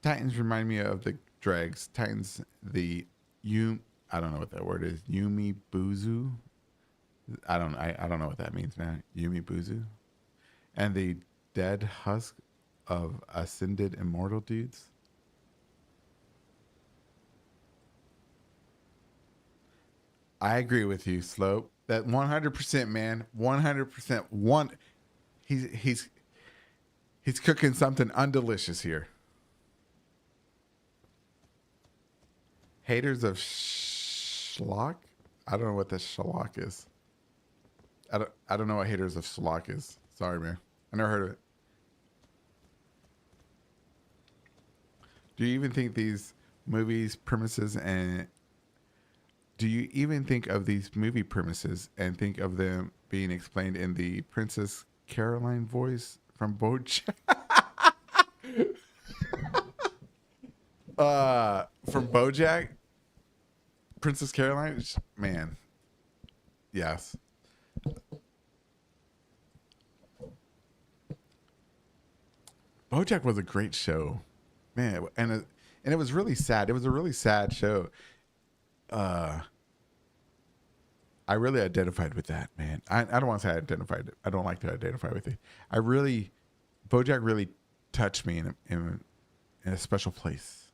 S1: Titans remind me of the dregs. Titans, I don't know what that word is. Yumi Buzu. I don't know what that means, man. Yumi Buzu. And the dead husk of ascended immortal dudes. I agree with you, Slope. That 100%, man. 100%. He's cooking something undelicious here. Haters of schlock? I don't know what the schlock is. I don't know what haters of schlock is. Sorry, man. I never heard of it. Do you even think these movies, premises, and Do you even think of these movie premises and think of them being explained in the Princess Caroline voice from BoJack? From BoJack, Princess Caroline. Man, yes. BoJack was a great show, man, and it was really sad. It was a really sad show. Uh, I really identified with that, man. I don't want to say I identified. I don't like to identify with it. I really, BoJack really touched me in a special place.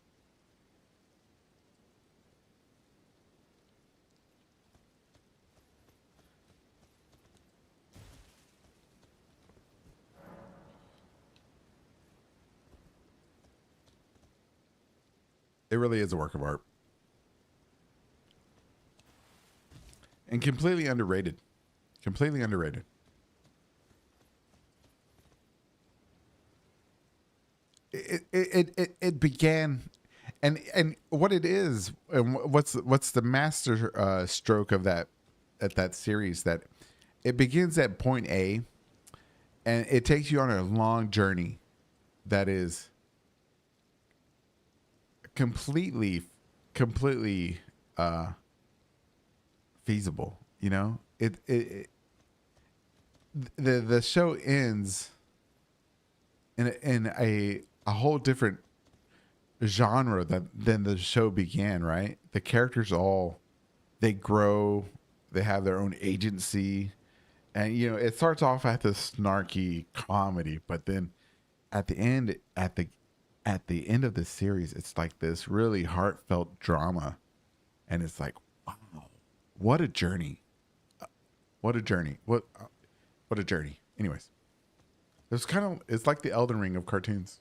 S1: It really is a work of art and completely underrated. Completely underrated. It began, and what it is, and what's the master stroke of that at that series, that it begins at point A, and it takes you on a long journey that is completely feasible. You know, the show ends in a whole different genre than the show began. Right, the characters all, they grow, they have their own agency, and you know, it starts off at this snarky comedy, but then at the end, at the end of the series, it's like this really heartfelt drama, and it's like, wow, what a journey! What a journey! What a journey! Anyways, it's like the Elden Ring of cartoons.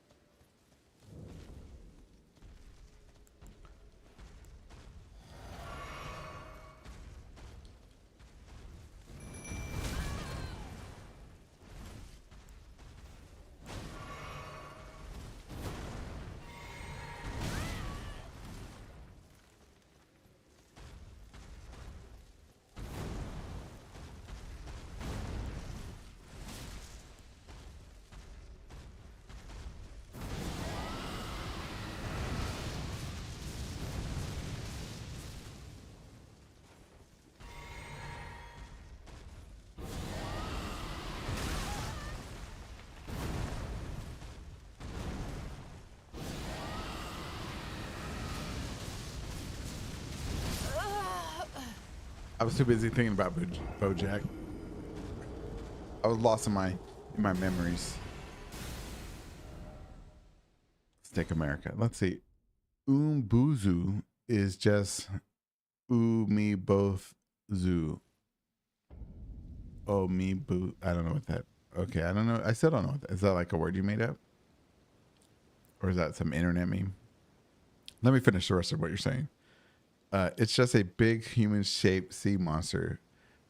S1: I was too busy thinking about BoJack. I was lost in my memories. Let's take America. Let's see. Umbuzu is just me both zoo. Oh, me boo. I don't know what that. Okay, I don't know. I still don't know what that is. That like a word you made up, or is that some internet meme? Let me finish the rest of what you're saying. It's just a big human-shaped sea monster.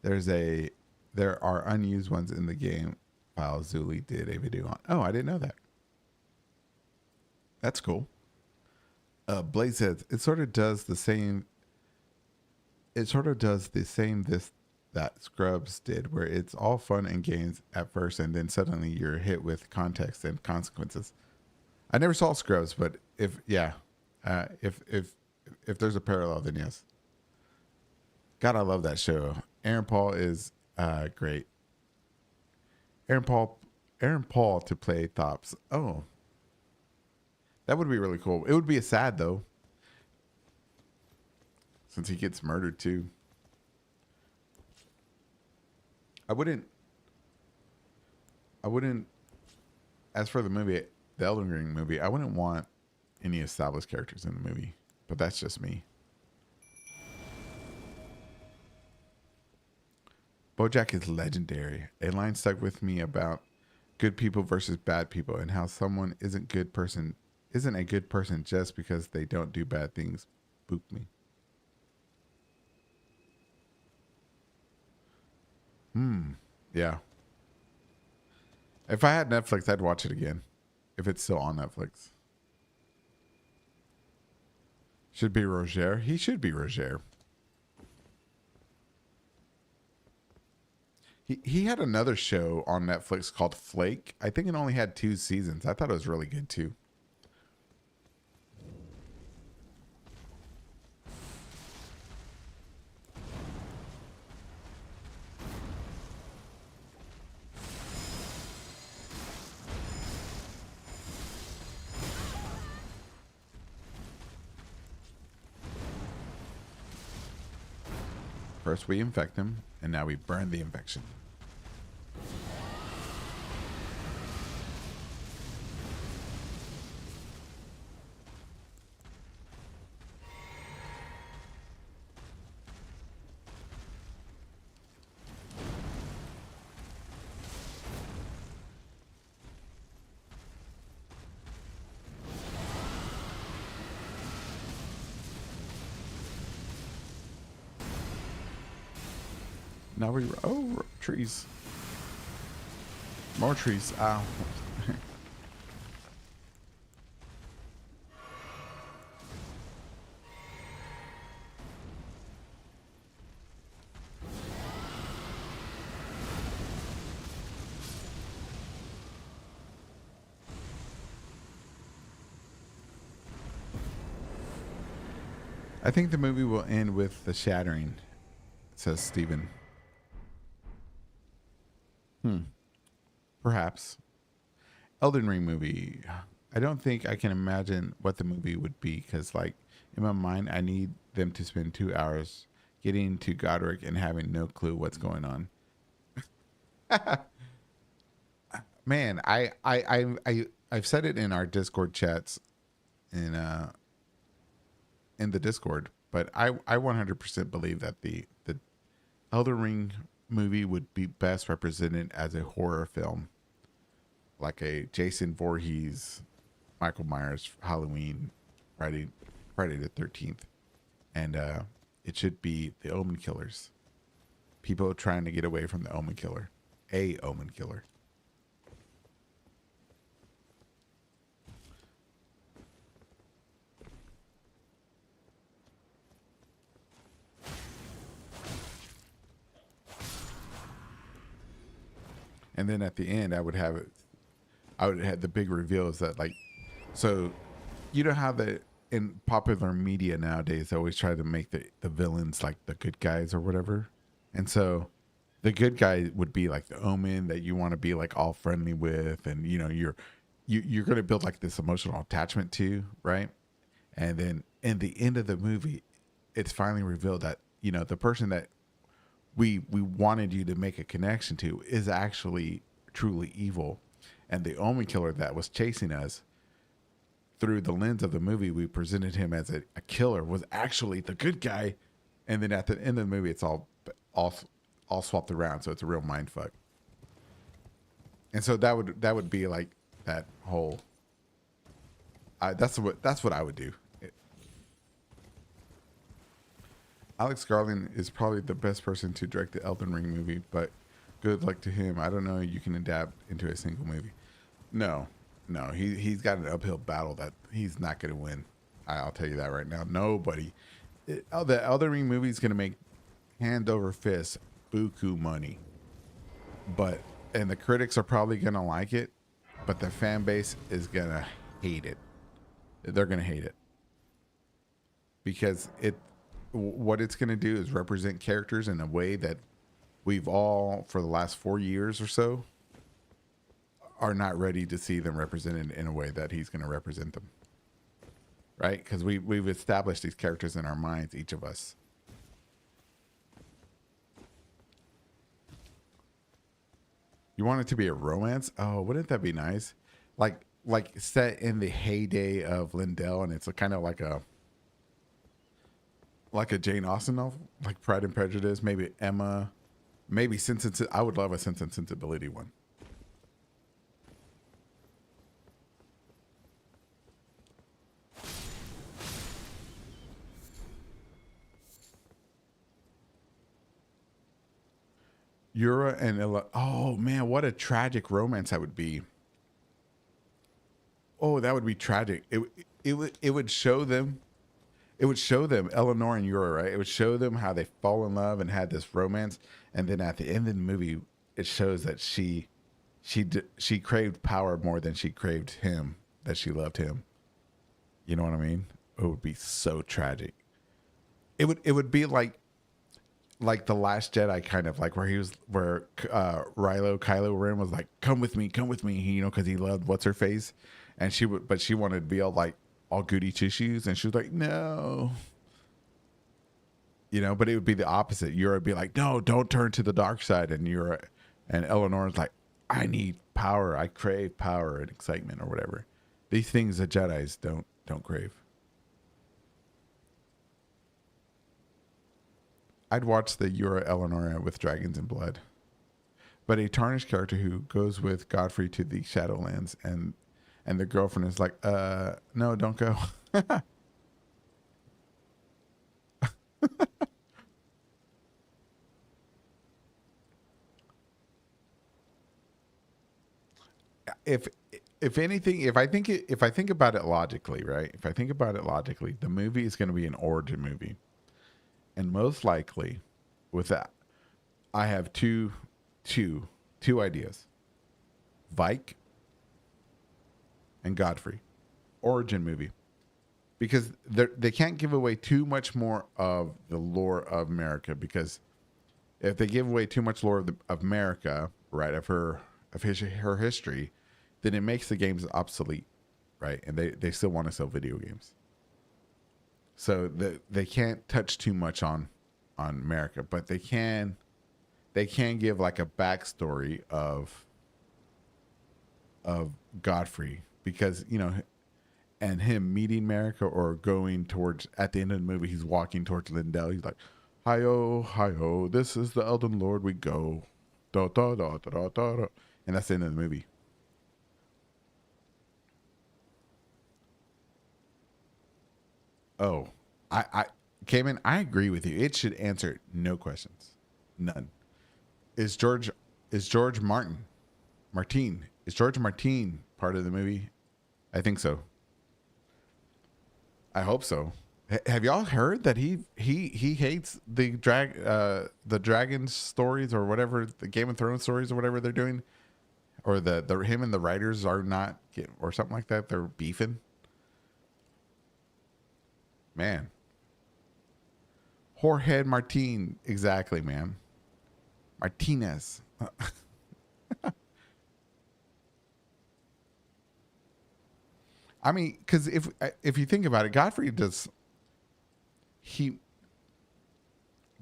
S1: There are unused ones in the game. File Zuli did a video on. Oh, I didn't know that. That's cool. Blade says it sort of does the same. It sort of does the same that Scrubs did, where it's all fun and games at first, and then suddenly you're hit with context and consequences. I never saw Scrubs, but if there's a parallel, then yes. God, I love that show. Aaron Paul is great. Aaron Paul to play Thops. Oh, that would be really cool. It would be a sad though, since he gets murdered too. I wouldn't. As for the movie, the Elden Ring movie, I wouldn't want any established characters in the movie, but that's just me. BoJack is legendary. A line stuck with me about good people versus bad people, and how someone isn't a good person just because they don't do bad things. Boop me. Yeah. If I had Netflix, I'd watch it again. If it's still on Netflix. Should be Roger. He should be Roger. He had another show on Netflix called Flake. I think it only had 2 seasons. I thought it was really good too. First we infect him, and now we burn the infection. Now we trees. More trees. Ow. I think the movie will end with the shattering, says Steven. Perhaps. Elden Ring movie. I don't think I can imagine what the movie would be because, like, in my mind, I need them to spend 2 hours getting to Godric and having no clue what's going on. Man, I've said it in our Discord chats in the Discord, but I 100% believe that the Elden Ring movie would be best represented as a horror film, like a Jason Voorhees, Michael Myers, Halloween, Friday the 13th, and it should be the Omen killers, people trying to get away from the Omen killer, a Omen killer. And then at the end, I would have the big reveal is that, like, so you know how in popular media nowadays they always try to make the villains like the good guys or whatever, and so the good guy would be like the Omen that you want to be like all friendly with, and you know you're going to build like this emotional attachment to, right? And then in the end of the movie, it's finally revealed that, you know, the person that we wanted you to make a connection to is actually truly evil, and the Omen killer that was chasing us through the lens of the movie, we presented him as a killer, was actually the good guy, and then at the end of the movie, it's all swapped around, so it's a real mind fuck. And so that would be like that whole. That's what I would do. Alex Garland is probably the best person to direct the Elden Ring movie, but good luck to him. I don't know you can adapt into a single movie. No, he's got an uphill battle that he's not going to win. I'll tell you that right now. Nobody. The Elden Ring movie is going to make hand over fist buku money, and the critics are probably going to like it, but the fan base is going to hate it. They're going to hate it because what it's going to do is represent characters in a way that we've all, for the last 4 years or so, are not ready to see them represented in a way that he's going to represent them. Right? Because we've established these characters in our minds, each of us. You want it to be a romance? Oh, wouldn't that be nice? Like set in the heyday of Lindell, and it's kind of like a Jane Austen novel, like Pride and Prejudice, maybe Emma, maybe I would love a Sense and Sensibility one. Yura and Ella. Oh man, what a tragic romance that would be. Oh, that would be tragic. It would show them. It would show them Eleanor and Yura, right? It would show them how they fall in love and had this romance, and then at the end of the movie, it shows that she craved power more than she craved him. That she loved him. You know what I mean? It would be so tragic. It would be like the Last Jedi, kind of like where Kylo Ren was like, come with me, because he loved what's her face, and she wanted to be all goody two shoes, and she was like, no, but it would be the opposite. Yura would be like, no, don't turn to the dark side, and Eleanor's like, I need power, I crave power and excitement or whatever. These things the Jedi's don't crave. I'd watch the Yura Eleanor with Dragons and Blood. But a tarnished character who goes with Godfrey to the Shadowlands, and the girlfriend is like, no, don't go. if if anything, if I think about it logically, right? If I think about it logically, the movie is going to be an origin movie, and most likely, with that, I have two ideas: Vike and Godfrey, origin movie, because they can't give away too much more of the lore of America, because if they give away too much lore of America, right, her history, then it makes the games obsolete, right? And they still want to sell video games, so they can't touch too much on America, but they can give like a backstory of Godfrey, because and him meeting America, or going towards, at the end of the movie, he's walking towards Lindell. He's like, hi-oh, this is the Elden Lord, we go. Da, da, da, da, da, da, da. And that's the end of the movie. Oh, Cayman, I agree with you. It should answer no questions. None. Is George Martin? Is George Martin part of the movie? I think so. I hope so. Have y'all heard that he hates the dragon stories, or whatever, the Game of Thrones stories, or whatever they're doing, or the him and the writers are not or something like that. They're beefing. Man, Jorge Martin, exactly, man. Martinez. I mean, because if you think about it, Godfrey does he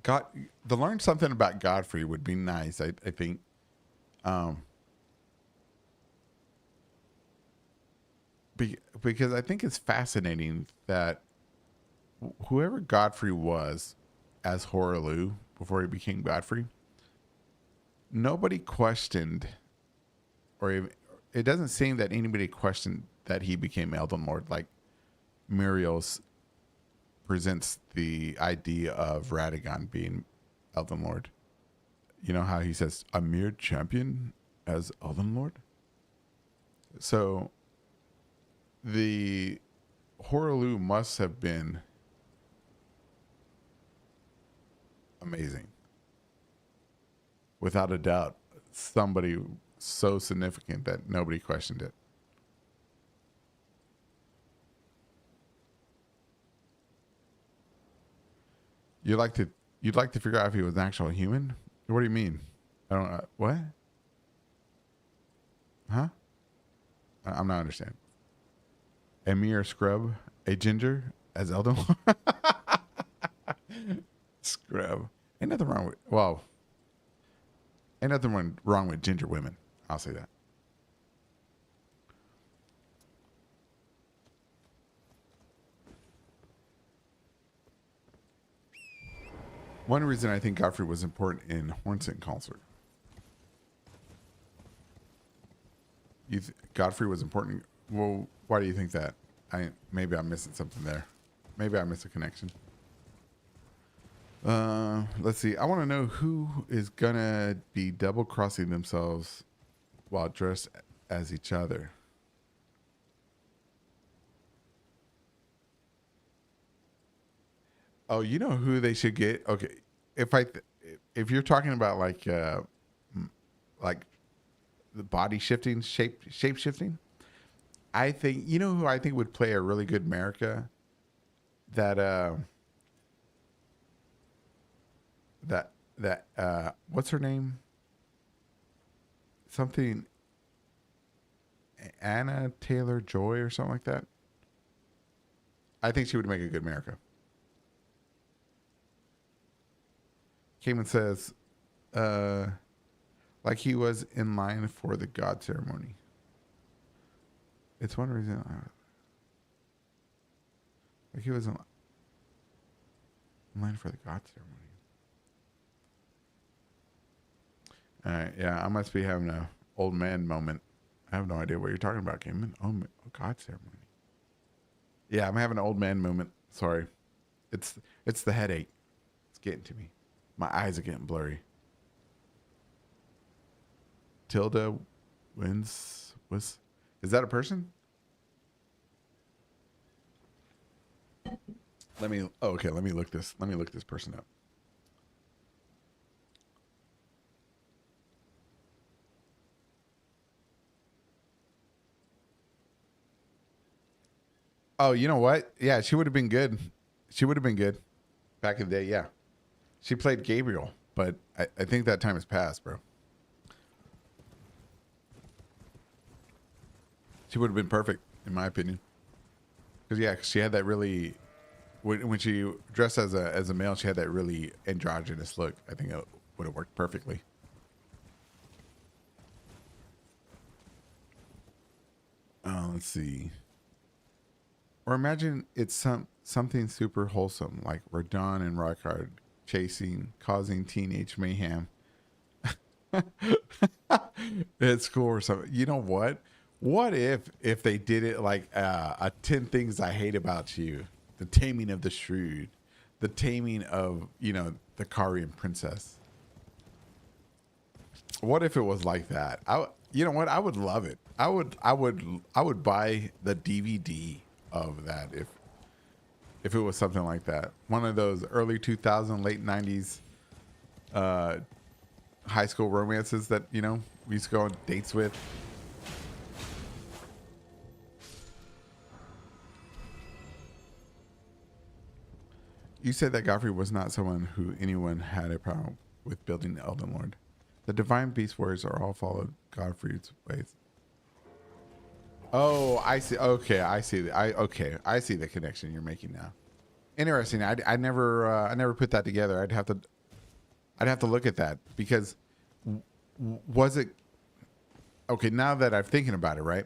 S1: got to learn something about Godfrey would be nice. I think, um, because I think it's fascinating that whoever Godfrey was as Horaloo before he became Godfrey, nobody questioned, or even, it doesn't seem that anybody questioned that he became Elden Lord. Like Muriel's presents the idea of Radagon being Elden Lord. You know how he says a mere champion as Elden Lord? So the Horaloo must have been amazing. Without a doubt, somebody so significant that nobody questioned it. You'd like to figure out if he was an actual human? What do you mean? I don't what? Huh? I'm not understanding. A mere scrub, a ginger as Elden Lord? Scrub. Ain't nothing wrong with, well, ain't nothing wrong with ginger women. I'll say that. One reason I think Godfrey was important in Hornsent Concert. Godfrey was important. Well, why do you think that? Maybe I'm missing something there. Maybe I missed a connection. Let's see. I want to know who is gonna be double crossing themselves while dressed as each other. Oh, you know who they should get? Okay, if you're talking about like like the body shifting, shape shifting. I think, you know who I think would play a really good America? That what's her name? Something Anna Taylor Joy or something like that. I think she would make a good America. Cayman says, like he was in line for the God ceremony. It's one reason. Like he was in line for the God ceremony. All right, yeah, I must be having a old man moment. I have no idea what you're talking about, Cayman. Oh, God ceremony. Yeah, I'm having an old man moment. Sorry, it's the headache. It's getting to me. My eyes are getting blurry. Tilda wins was. Is that a person? Let me. Oh, okay, let me look this. Let me look this person up. Oh, you know what? Yeah, she would have been good. She would have been good back in the day. Yeah, she played Gabriel, but I think that time has passed, bro. She would have been perfect, in my opinion. Because yeah, she had that really when she dressed as a male, she had that really androgynous look. I think it would have worked perfectly. Let's see. Or imagine it's something super wholesome, like Radon and Rockhard chasing, causing teenage mayhem. It's cool or something. You know what? What if they did it like a 10 things I hate about you, the taming of the shrew, the taming of the Karian princess. What if it was like that? You know what? I would love it. I would buy the DVD of that if it was something like that. One of those early 2000, late 90s high school romances that we used to go on dates with. You said that Godfrey was not someone who anyone had a problem with building the Elden Lord. The divine beast warriors are all followed Godfrey's ways. Oh, I see. Okay, I see. I see the connection you're making now. Interesting. I never put that together. I'd have to look at that because was it okay? Now that I'm thinking about it, right?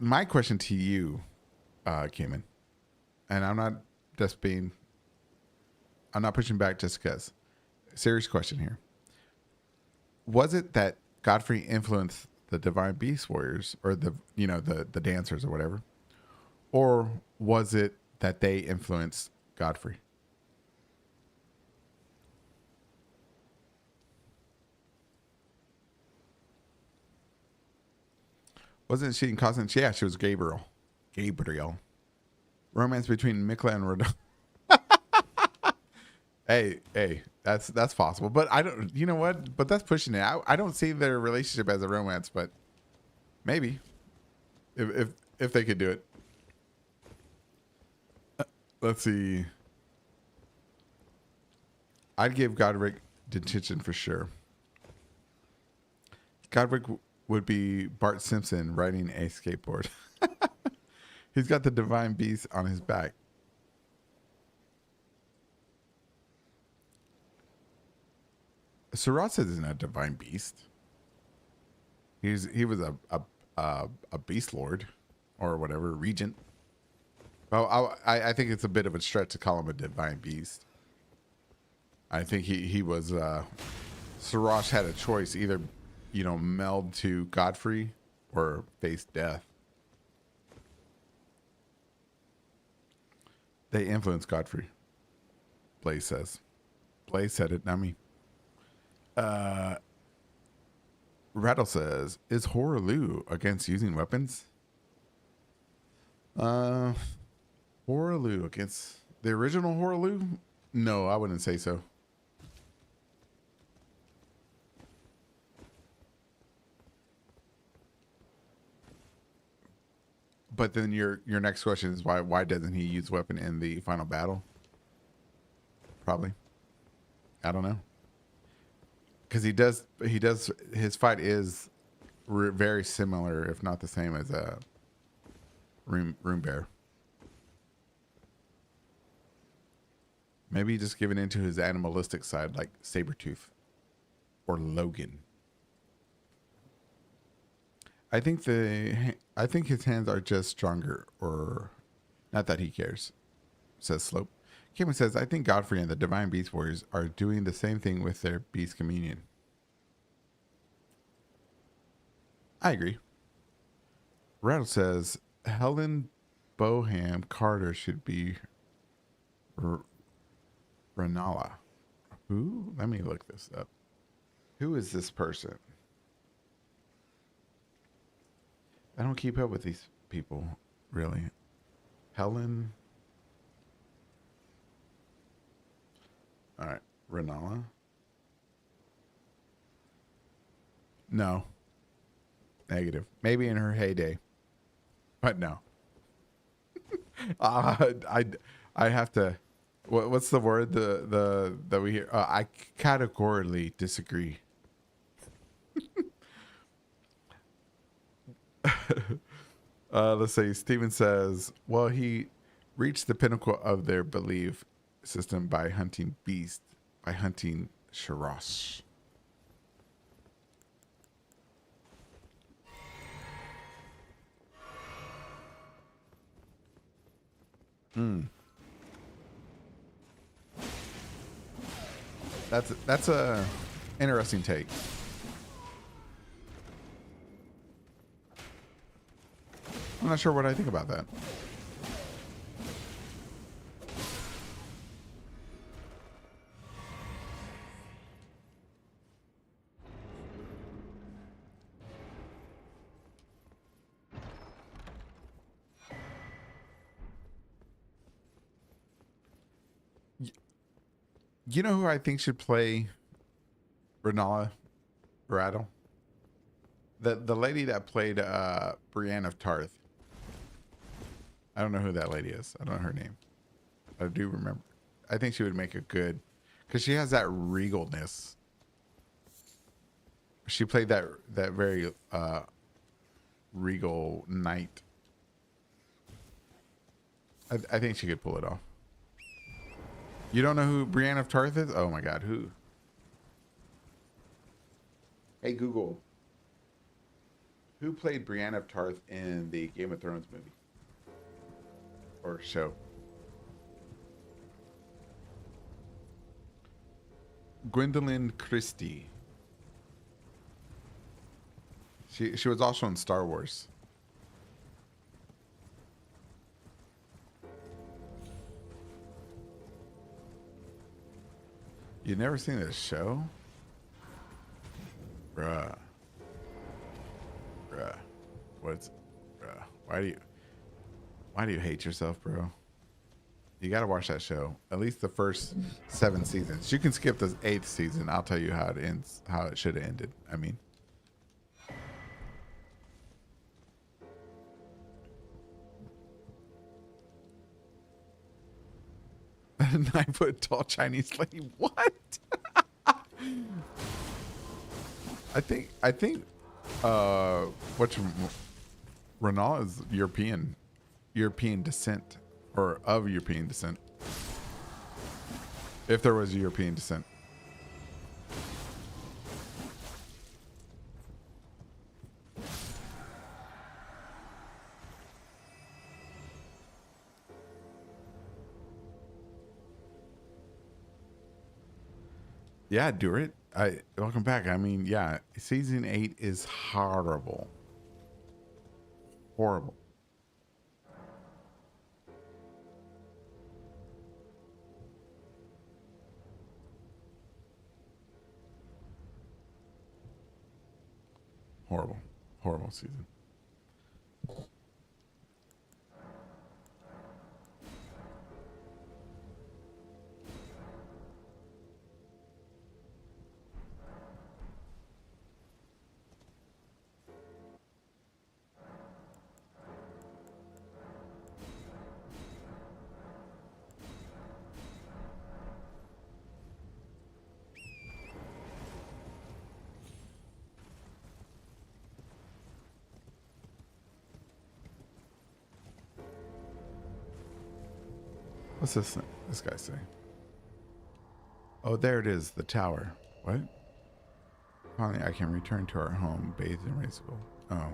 S1: My question to you, Cayman, and I'm not pushing back just because. Serious question here. Was it that Godfrey influenced the divine beast warriors or the dancers or whatever? Or was it that they influenced Godfrey? Wasn't she in constant? Yeah, she was Gabriel. Gabriel. Romance between Mikla and Rodon. Hey, that's possible. But I don't. You know what? But that's pushing it. I don't see their relationship as a romance, but maybe if they could do it. Let's see. I'd give Godric detention for sure. Godric would be Bart Simpson riding a skateboard. He's got the divine beast on his back. Surat isn't a divine beast. He was a beast lord or whatever regent. Well, I think it's a bit of a stretch to call him a divine beast. I think he was. Siraj had a choice: either meld to Godfrey or face death. They influenced Godfrey. Blaze says. Blaze said it, not me. Rattle says, is Horaloo against using weapons? Horaloo against the original Horaloo? No, I wouldn't say so. But then your next question is why doesn't he use weapon in the final battle? Probably. I don't know. Because he does his fight is very similar, if not the same as a room bear. Maybe just giving into his animalistic side, like Sabretooth or Logan. I think his hands are just stronger, or not that he cares, says Slope. Cameron says, I think Godfrey and the Divine Beast Warriors are doing the same thing with their Beast Communion. I agree. Rattle says, Helen Boham Carter should be Renala. Who? Let me look this up. Who is this person? I don't keep up with these people, really. Helen. All right. Renala. No. Negative. Maybe in her heyday. But no. I have to. What's the word that we hear? I categorically disagree. Let's see. Steven says, well, he reached the pinnacle of their belief system by hunting beast, by hunting Sharash. That's a interesting take. I'm not sure what I think about that. You know who I think should play Renala Rattle? The lady that played Brienne of Tarth. I don't know who that lady is. I don't know her name. I do remember. I think she would make a good, because she has that regalness. She played that very regal knight. I think she could pull it off. You don't know who Brienne of Tarth is? Oh my God, who? Hey Google, who played Brienne of Tarth in the Game of Thrones movie or show? Gwendolyn Christie. She was also in Star Wars. You never seen this show? Bruh. What's bruh? Why do you hate yourself, bro? You gotta watch that show. At least the first 7 seasons. You can skip the 8th season. I'll tell you how it ends, how it should have ended. I mean. 9-foot tall Chinese lady. What? I think what's Renal is European descent, or of European descent. If there was European descent. Yeah, do it. Welcome back. I mean, yeah, season 8 is horrible. Horrible. Horrible season. What's this guy say? Oh, there it is, the tower. What? Finally, I can return to our home, bathed in rays of gold. Oh.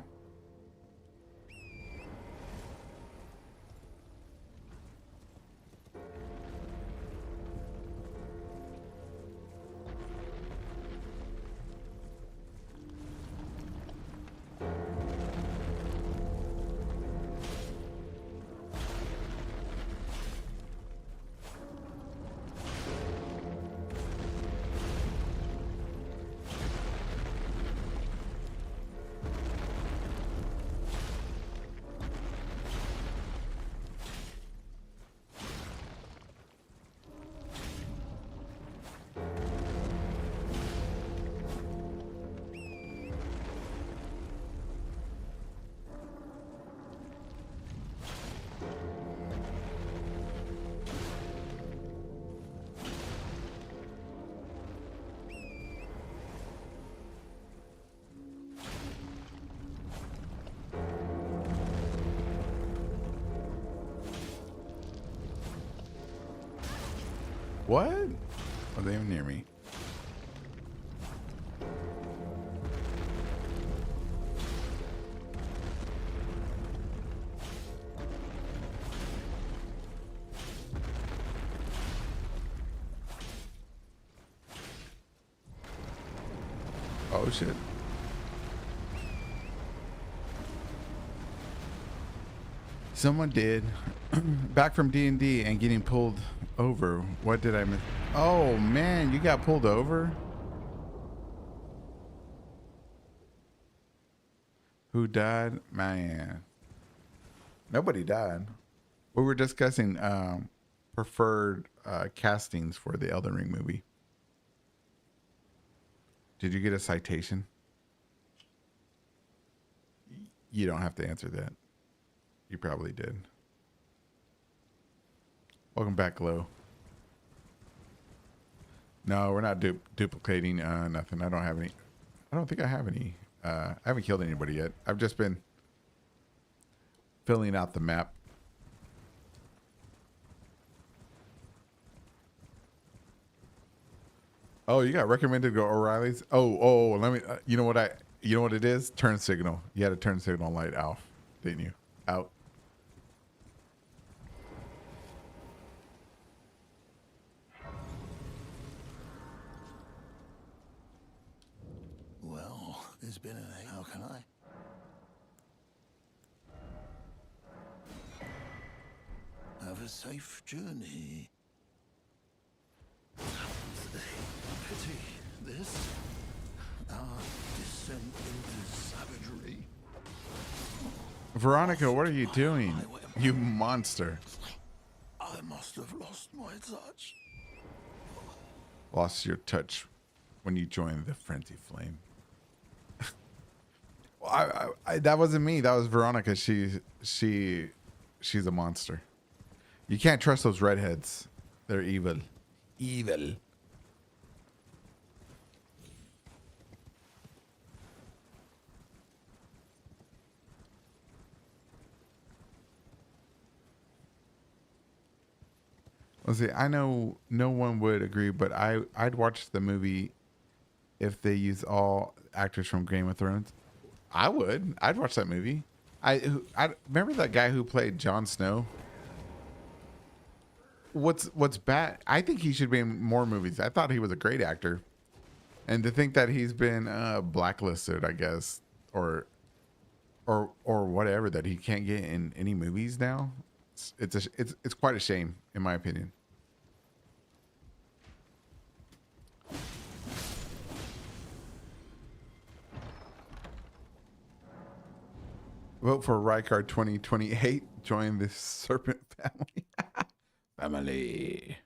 S1: What? Are they even near me? Oh shit. Someone did. Back from D&D and getting pulled over. What did I miss? Oh man, you got pulled over? Who died? Man. Nobody died. We were discussing preferred castings for the Elden Ring movie. Did you get a citation? You don't have to answer that. You probably did. Welcome back, Glow. No, we're not duplicating nothing. I don't have any. I don't think I have any. I haven't killed anybody yet. I've just been filling out the map. Oh, you got recommended to go O'Reilly's? Oh, let me, you know what it is? Turn signal. You had a turn signal light off, didn't you? Out.
S2: Well, it's been an eight. How can I? Have a safe journey. Pity this. Our descent into savagery.
S1: Veronica, what are you doing? You monster.
S2: I must have lost my touch.
S1: Lost your touch when you joined the Frenzy Flame. That wasn't me. That was Veronica. She's a monster. You can't trust those redheads. They're evil. Evil. Let's see. I know no one would agree, but I'd watch the movie if they use all actors from Game of Thrones. I would. I'd watch that movie. I remember that guy who played Jon Snow. What's bad? I think he should be in more movies. I thought he was a great actor, and to think that he's been blacklisted, I guess, or whatever, that he can't get in any movies now. It's quite a shame, in my opinion. Vote for Rykard 2028. Join the Serpent family. Family.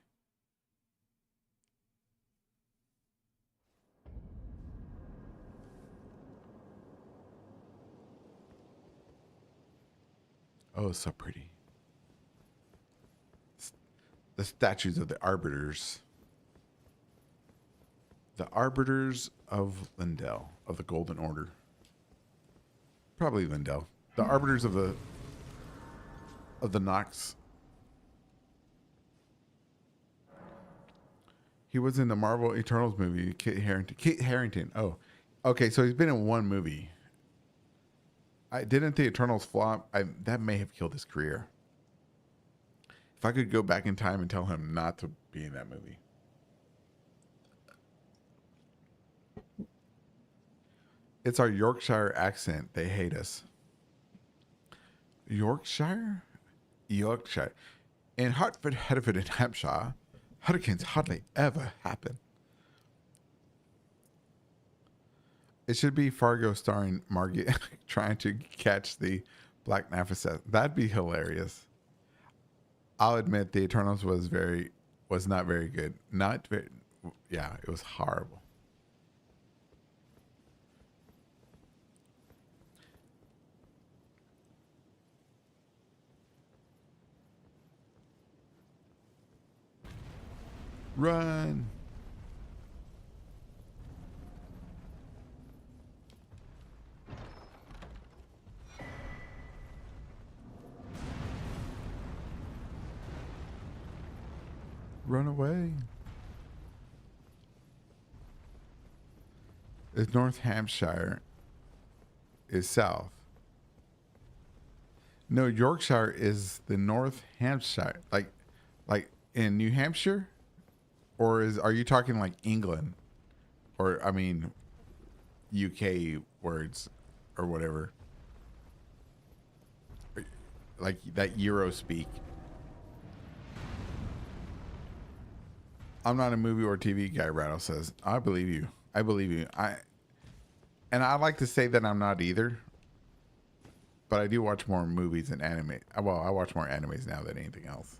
S1: Oh, so pretty. The statues of the Arbiters. The Arbiters of Lindell, of the Golden Order. Probably Lindell. The Arbiters of the Nox. He was in the Marvel Eternals movie. Kit Harington. Kit Harington. Oh, okay. So he's been in one movie. I didn't the Eternals flop. That may have killed his career. If I could go back in time and tell him not to be in that movie. It's our Yorkshire accent. They hate us. Yorkshire? Yorkshire. In Hartford, Hereford, and Hampshire, hurricanes hardly ever happen. It should be Fargo starring Margaret trying to catch the Black Nafisa. That'd be hilarious. I'll admit the Eternals was not very good. Not very, yeah, it was horrible. Run. Run away. It's North Hampshire is south. No, Yorkshire is the North Hampshire. Like in New Hampshire? Or are you talking like England? Or I mean UK words or whatever. Like that Euro speak. I'm not a movie or TV guy, Rattle says. I believe you. I believe you. And I like to say that I'm not either. But I do watch more movies and anime. Well, I watch more animes now than anything else.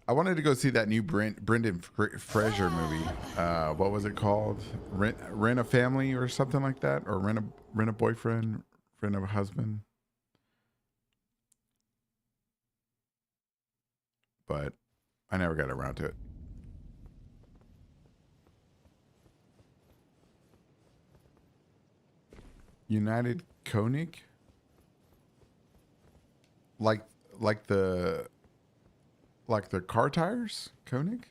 S1: I wanted to go see that new Brendan Fraser movie. What was it called? Rent a Family or something like that? Or Rent a Boyfriend, Rent a Husband. But I never got around to it. United Koenig? Like the car tires? Koenig?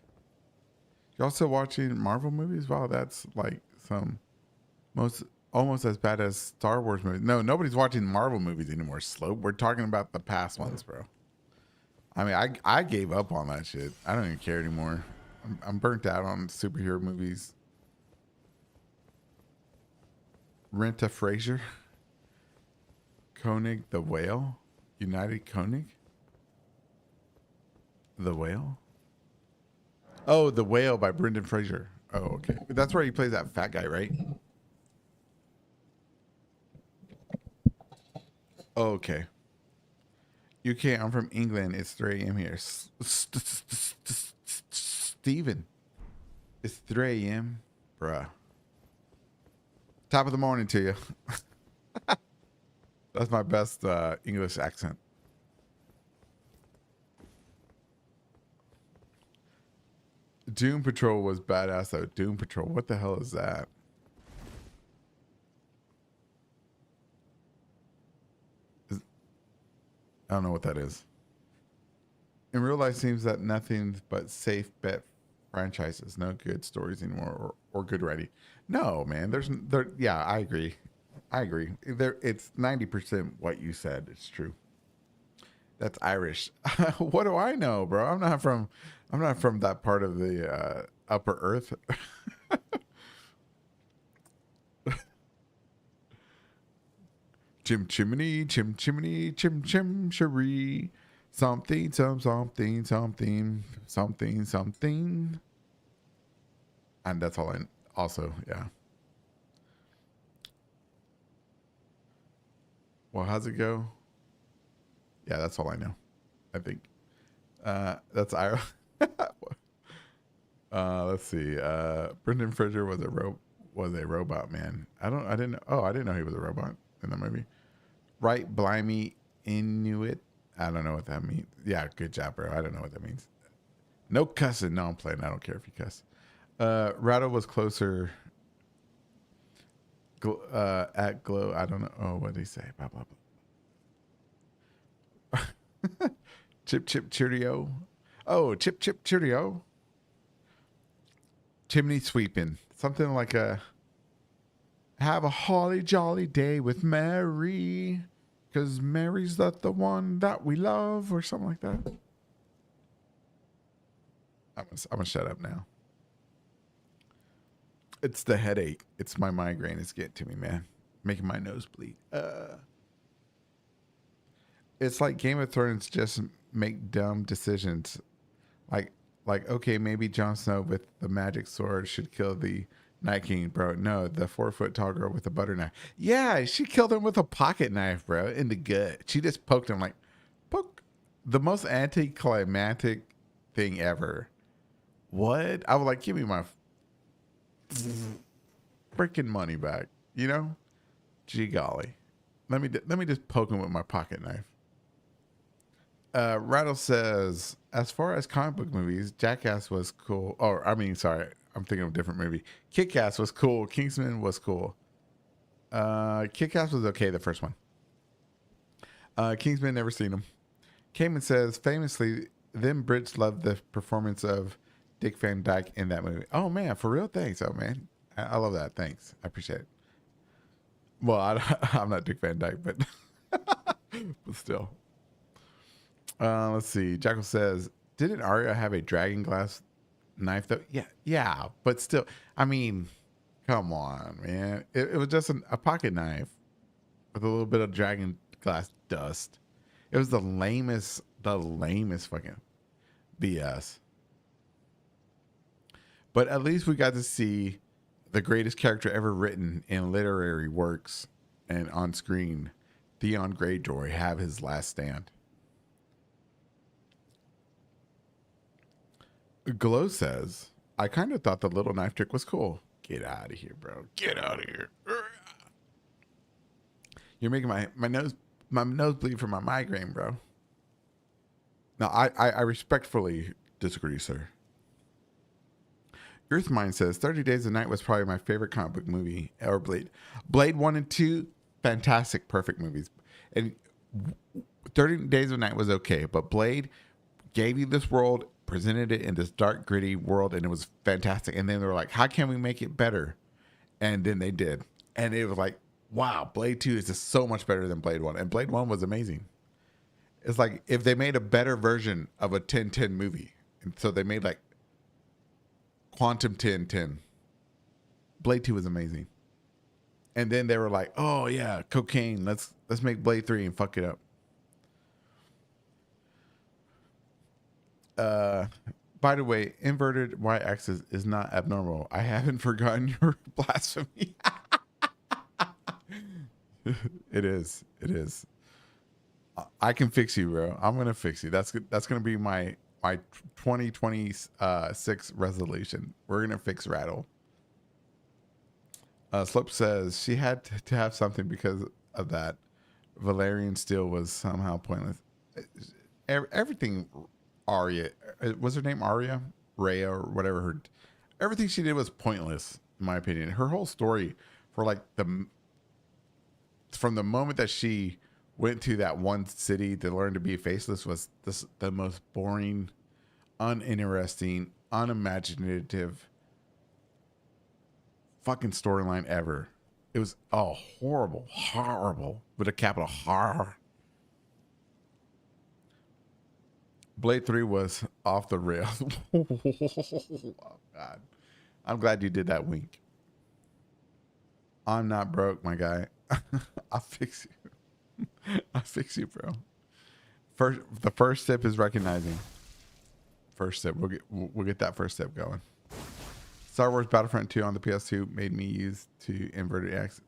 S1: You also watching Marvel movies? Wow, that's like some almost as bad as Star Wars movies. No, nobody's watching Marvel movies anymore, Slope. We're talking about the past ones, bro. I mean, I gave up on that shit. I don't even care anymore. I'm burnt out on superhero movies. Renta Fraser. Koenig the Whale. United Koenig. The Whale. Oh, The Whale by Brendan Fraser. Oh, okay. That's where he plays that fat guy, right? Oh, okay. UK, I'm from England. It's 3 a.m. here. Steven. It's 3 a.m. Bruh. Top of the morning to you. That's my best English accent. Doom Patrol was badass though. Doom Patrol. What the hell is that? I don't know what that is. In real life, seems that nothing but safe bet franchises, no good stories anymore, or good writing. No, man. Yeah, I agree. I agree. It's 90% what you said. It's true. That's Irish. What do I know, bro? I'm not from that part of the upper earth. Chim chimney, chim chimney, chim chim cherie. Something, something, something. And that's all I also, yeah. Well, how's it go? Yeah, that's all I know. I think. That's Ira. Let's see. Brendan Fraser was a robot man. I didn't know he was a robot in the movie. Right, blimey Inuit. I don't know what that means. Yeah, good job, bro. I don't know what that means. No cussing. No, I'm playing. I don't care if you cuss. Ratto was closer at Glow. I don't know. Oh, what did he say? Blah, blah, blah. Chip, chip, cheerio. Oh, chip chip cheerio. Chimney sweeping. Something like a have a holly jolly day with Mary. Because Mary's not the one that we love, or something like that. I'm gonna shut up now. It's the headache. It's my migraine. It's getting to me, man. Making my nose bleed. It's like Game of Thrones just make dumb decisions. Like, okay, maybe Jon Snow with the magic sword should kill the Night King, bro. No, the 4 foot tall girl with a butter knife. Yeah, she killed him with a pocket knife, bro, in the gut. She just poked him like, poke. The most anticlimactic thing ever. What? I was like, give me my freaking money back. You know? Gee golly. Let me just poke him with my pocket knife. Rattle says, as far as comic book movies, Jackass was cool. Oh, I mean, sorry, I'm thinking of a different movie. Kick-Ass was cool. Kingsman was cool. Kick-Ass was okay, the first one. Kingsman, never seen him. Cayman says, famously, them Brits loved the performance of Dick Van Dyke in that movie. Oh, man, for real? Thanks. Oh, man. I love that. Thanks. I appreciate it. Well, I'm not Dick Van Dyke, but, but still. Let's see. Jackal says, didn't Arya have a dragon glass knife though? Yeah, but still, I mean, come on, man. It was just a pocket knife with a little bit of dragon glass dust. It was the lamest fucking BS. But at least we got to see the greatest character ever written in literary works and on screen, Theon Greyjoy, have his last stand. Glow says, I kind of thought the little knife trick was cool. Get out of here, bro. Get out of here. You're making my nose bleed from my migraine, bro. No, I respectfully disagree, sir. Earthmind says 30 Days of Night was probably my favorite comic book movie, or Blade. Blade 1 and 2, fantastic, perfect movies. And 30 Days of Night was okay, but Blade gave you this world, presented it in this dark, gritty world, and it was fantastic. And then they were like, how can we make it better? And then they did. And it was like, wow, Blade 2 is just so much better than Blade 1. And Blade 1 was amazing. It's like if they made a better version of a 10-10 movie. And so they made like Quantum 10-10. Blade 2 was amazing. And then they were like, oh yeah, cocaine. Let's make Blade 3 and fuck it up. By the way, inverted y-axis is not abnormal. I haven't forgotten your blasphemy. It is. I can fix you, bro. I'm gonna fix you. That's gonna be my 2026 resolution. We're gonna fix Rattle. Slope says she had to have something because of that. Valerian Steel was somehow pointless. Everything. Arya, was her name Arya? Rhea or whatever. Everything she did was pointless, in my opinion. Her whole story, for like from the moment that she went to that one city to learn to be faceless, was the most boring, uninteresting, unimaginative fucking storyline ever. It was horrible with a capital horror. Blade 3 was off the rails. Oh, God. I'm glad you did that wink. I'm not broke, my guy. I'll fix you. I'll fix you, bro. The first step is recognizing. First step. We'll get that first step going. Star Wars Battlefront 2 on the PS2 made me use to inverted X.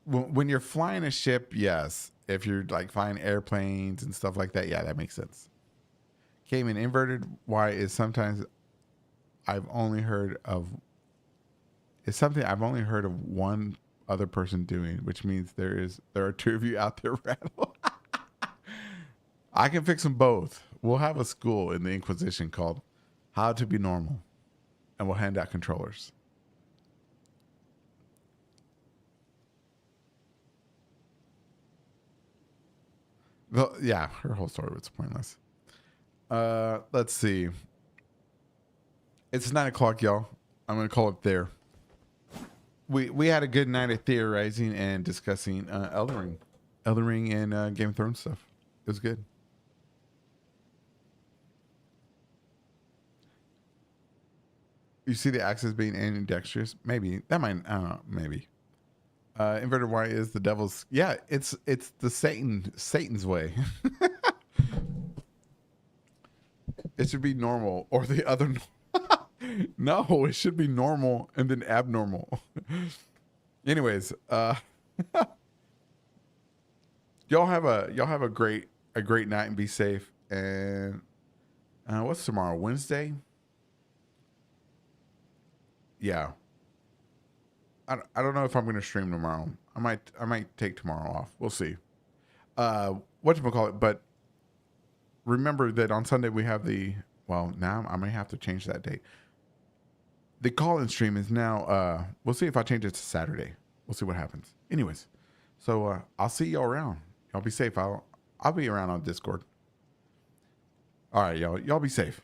S1: When you're flying a ship, yes. If you're like flying airplanes and stuff like that, yeah, that makes sense. Cayman, inverted Y is sometimes I've only heard of. It's something I've only heard of one other person doing, which means there are two of you out there, Rattle. I can fix them both. We'll have a school in the Inquisition called How to Be Normal, and we'll hand out controllers. Yeah, her whole story was pointless. Let's see. It's 9 o'clock, y'all. I'm gonna call it there. We had a good night of theorizing and discussing Elden Ring, and Game of Thrones stuff. It was good. You see the axis being ambidextrous? Maybe that might. I don't know. Maybe. Inverted Y is the devil's. Yeah, it's the Satan's way. It should be normal or the other. No, it should be normal and then abnormal. Anyways, y'all have a great night and be safe. And what's tomorrow? Wednesday? Yeah. I don't know if I'm gonna stream tomorrow. I might take tomorrow off. We'll see. Whatchamacallit, but remember that on Sunday we have now I may have to change that date. The call-in stream is now we'll see if I change it to Saturday. We'll see what happens. Anyways, so I'll see y'all around. Y'all be safe. I'll be around on Discord. All right, y'all be safe.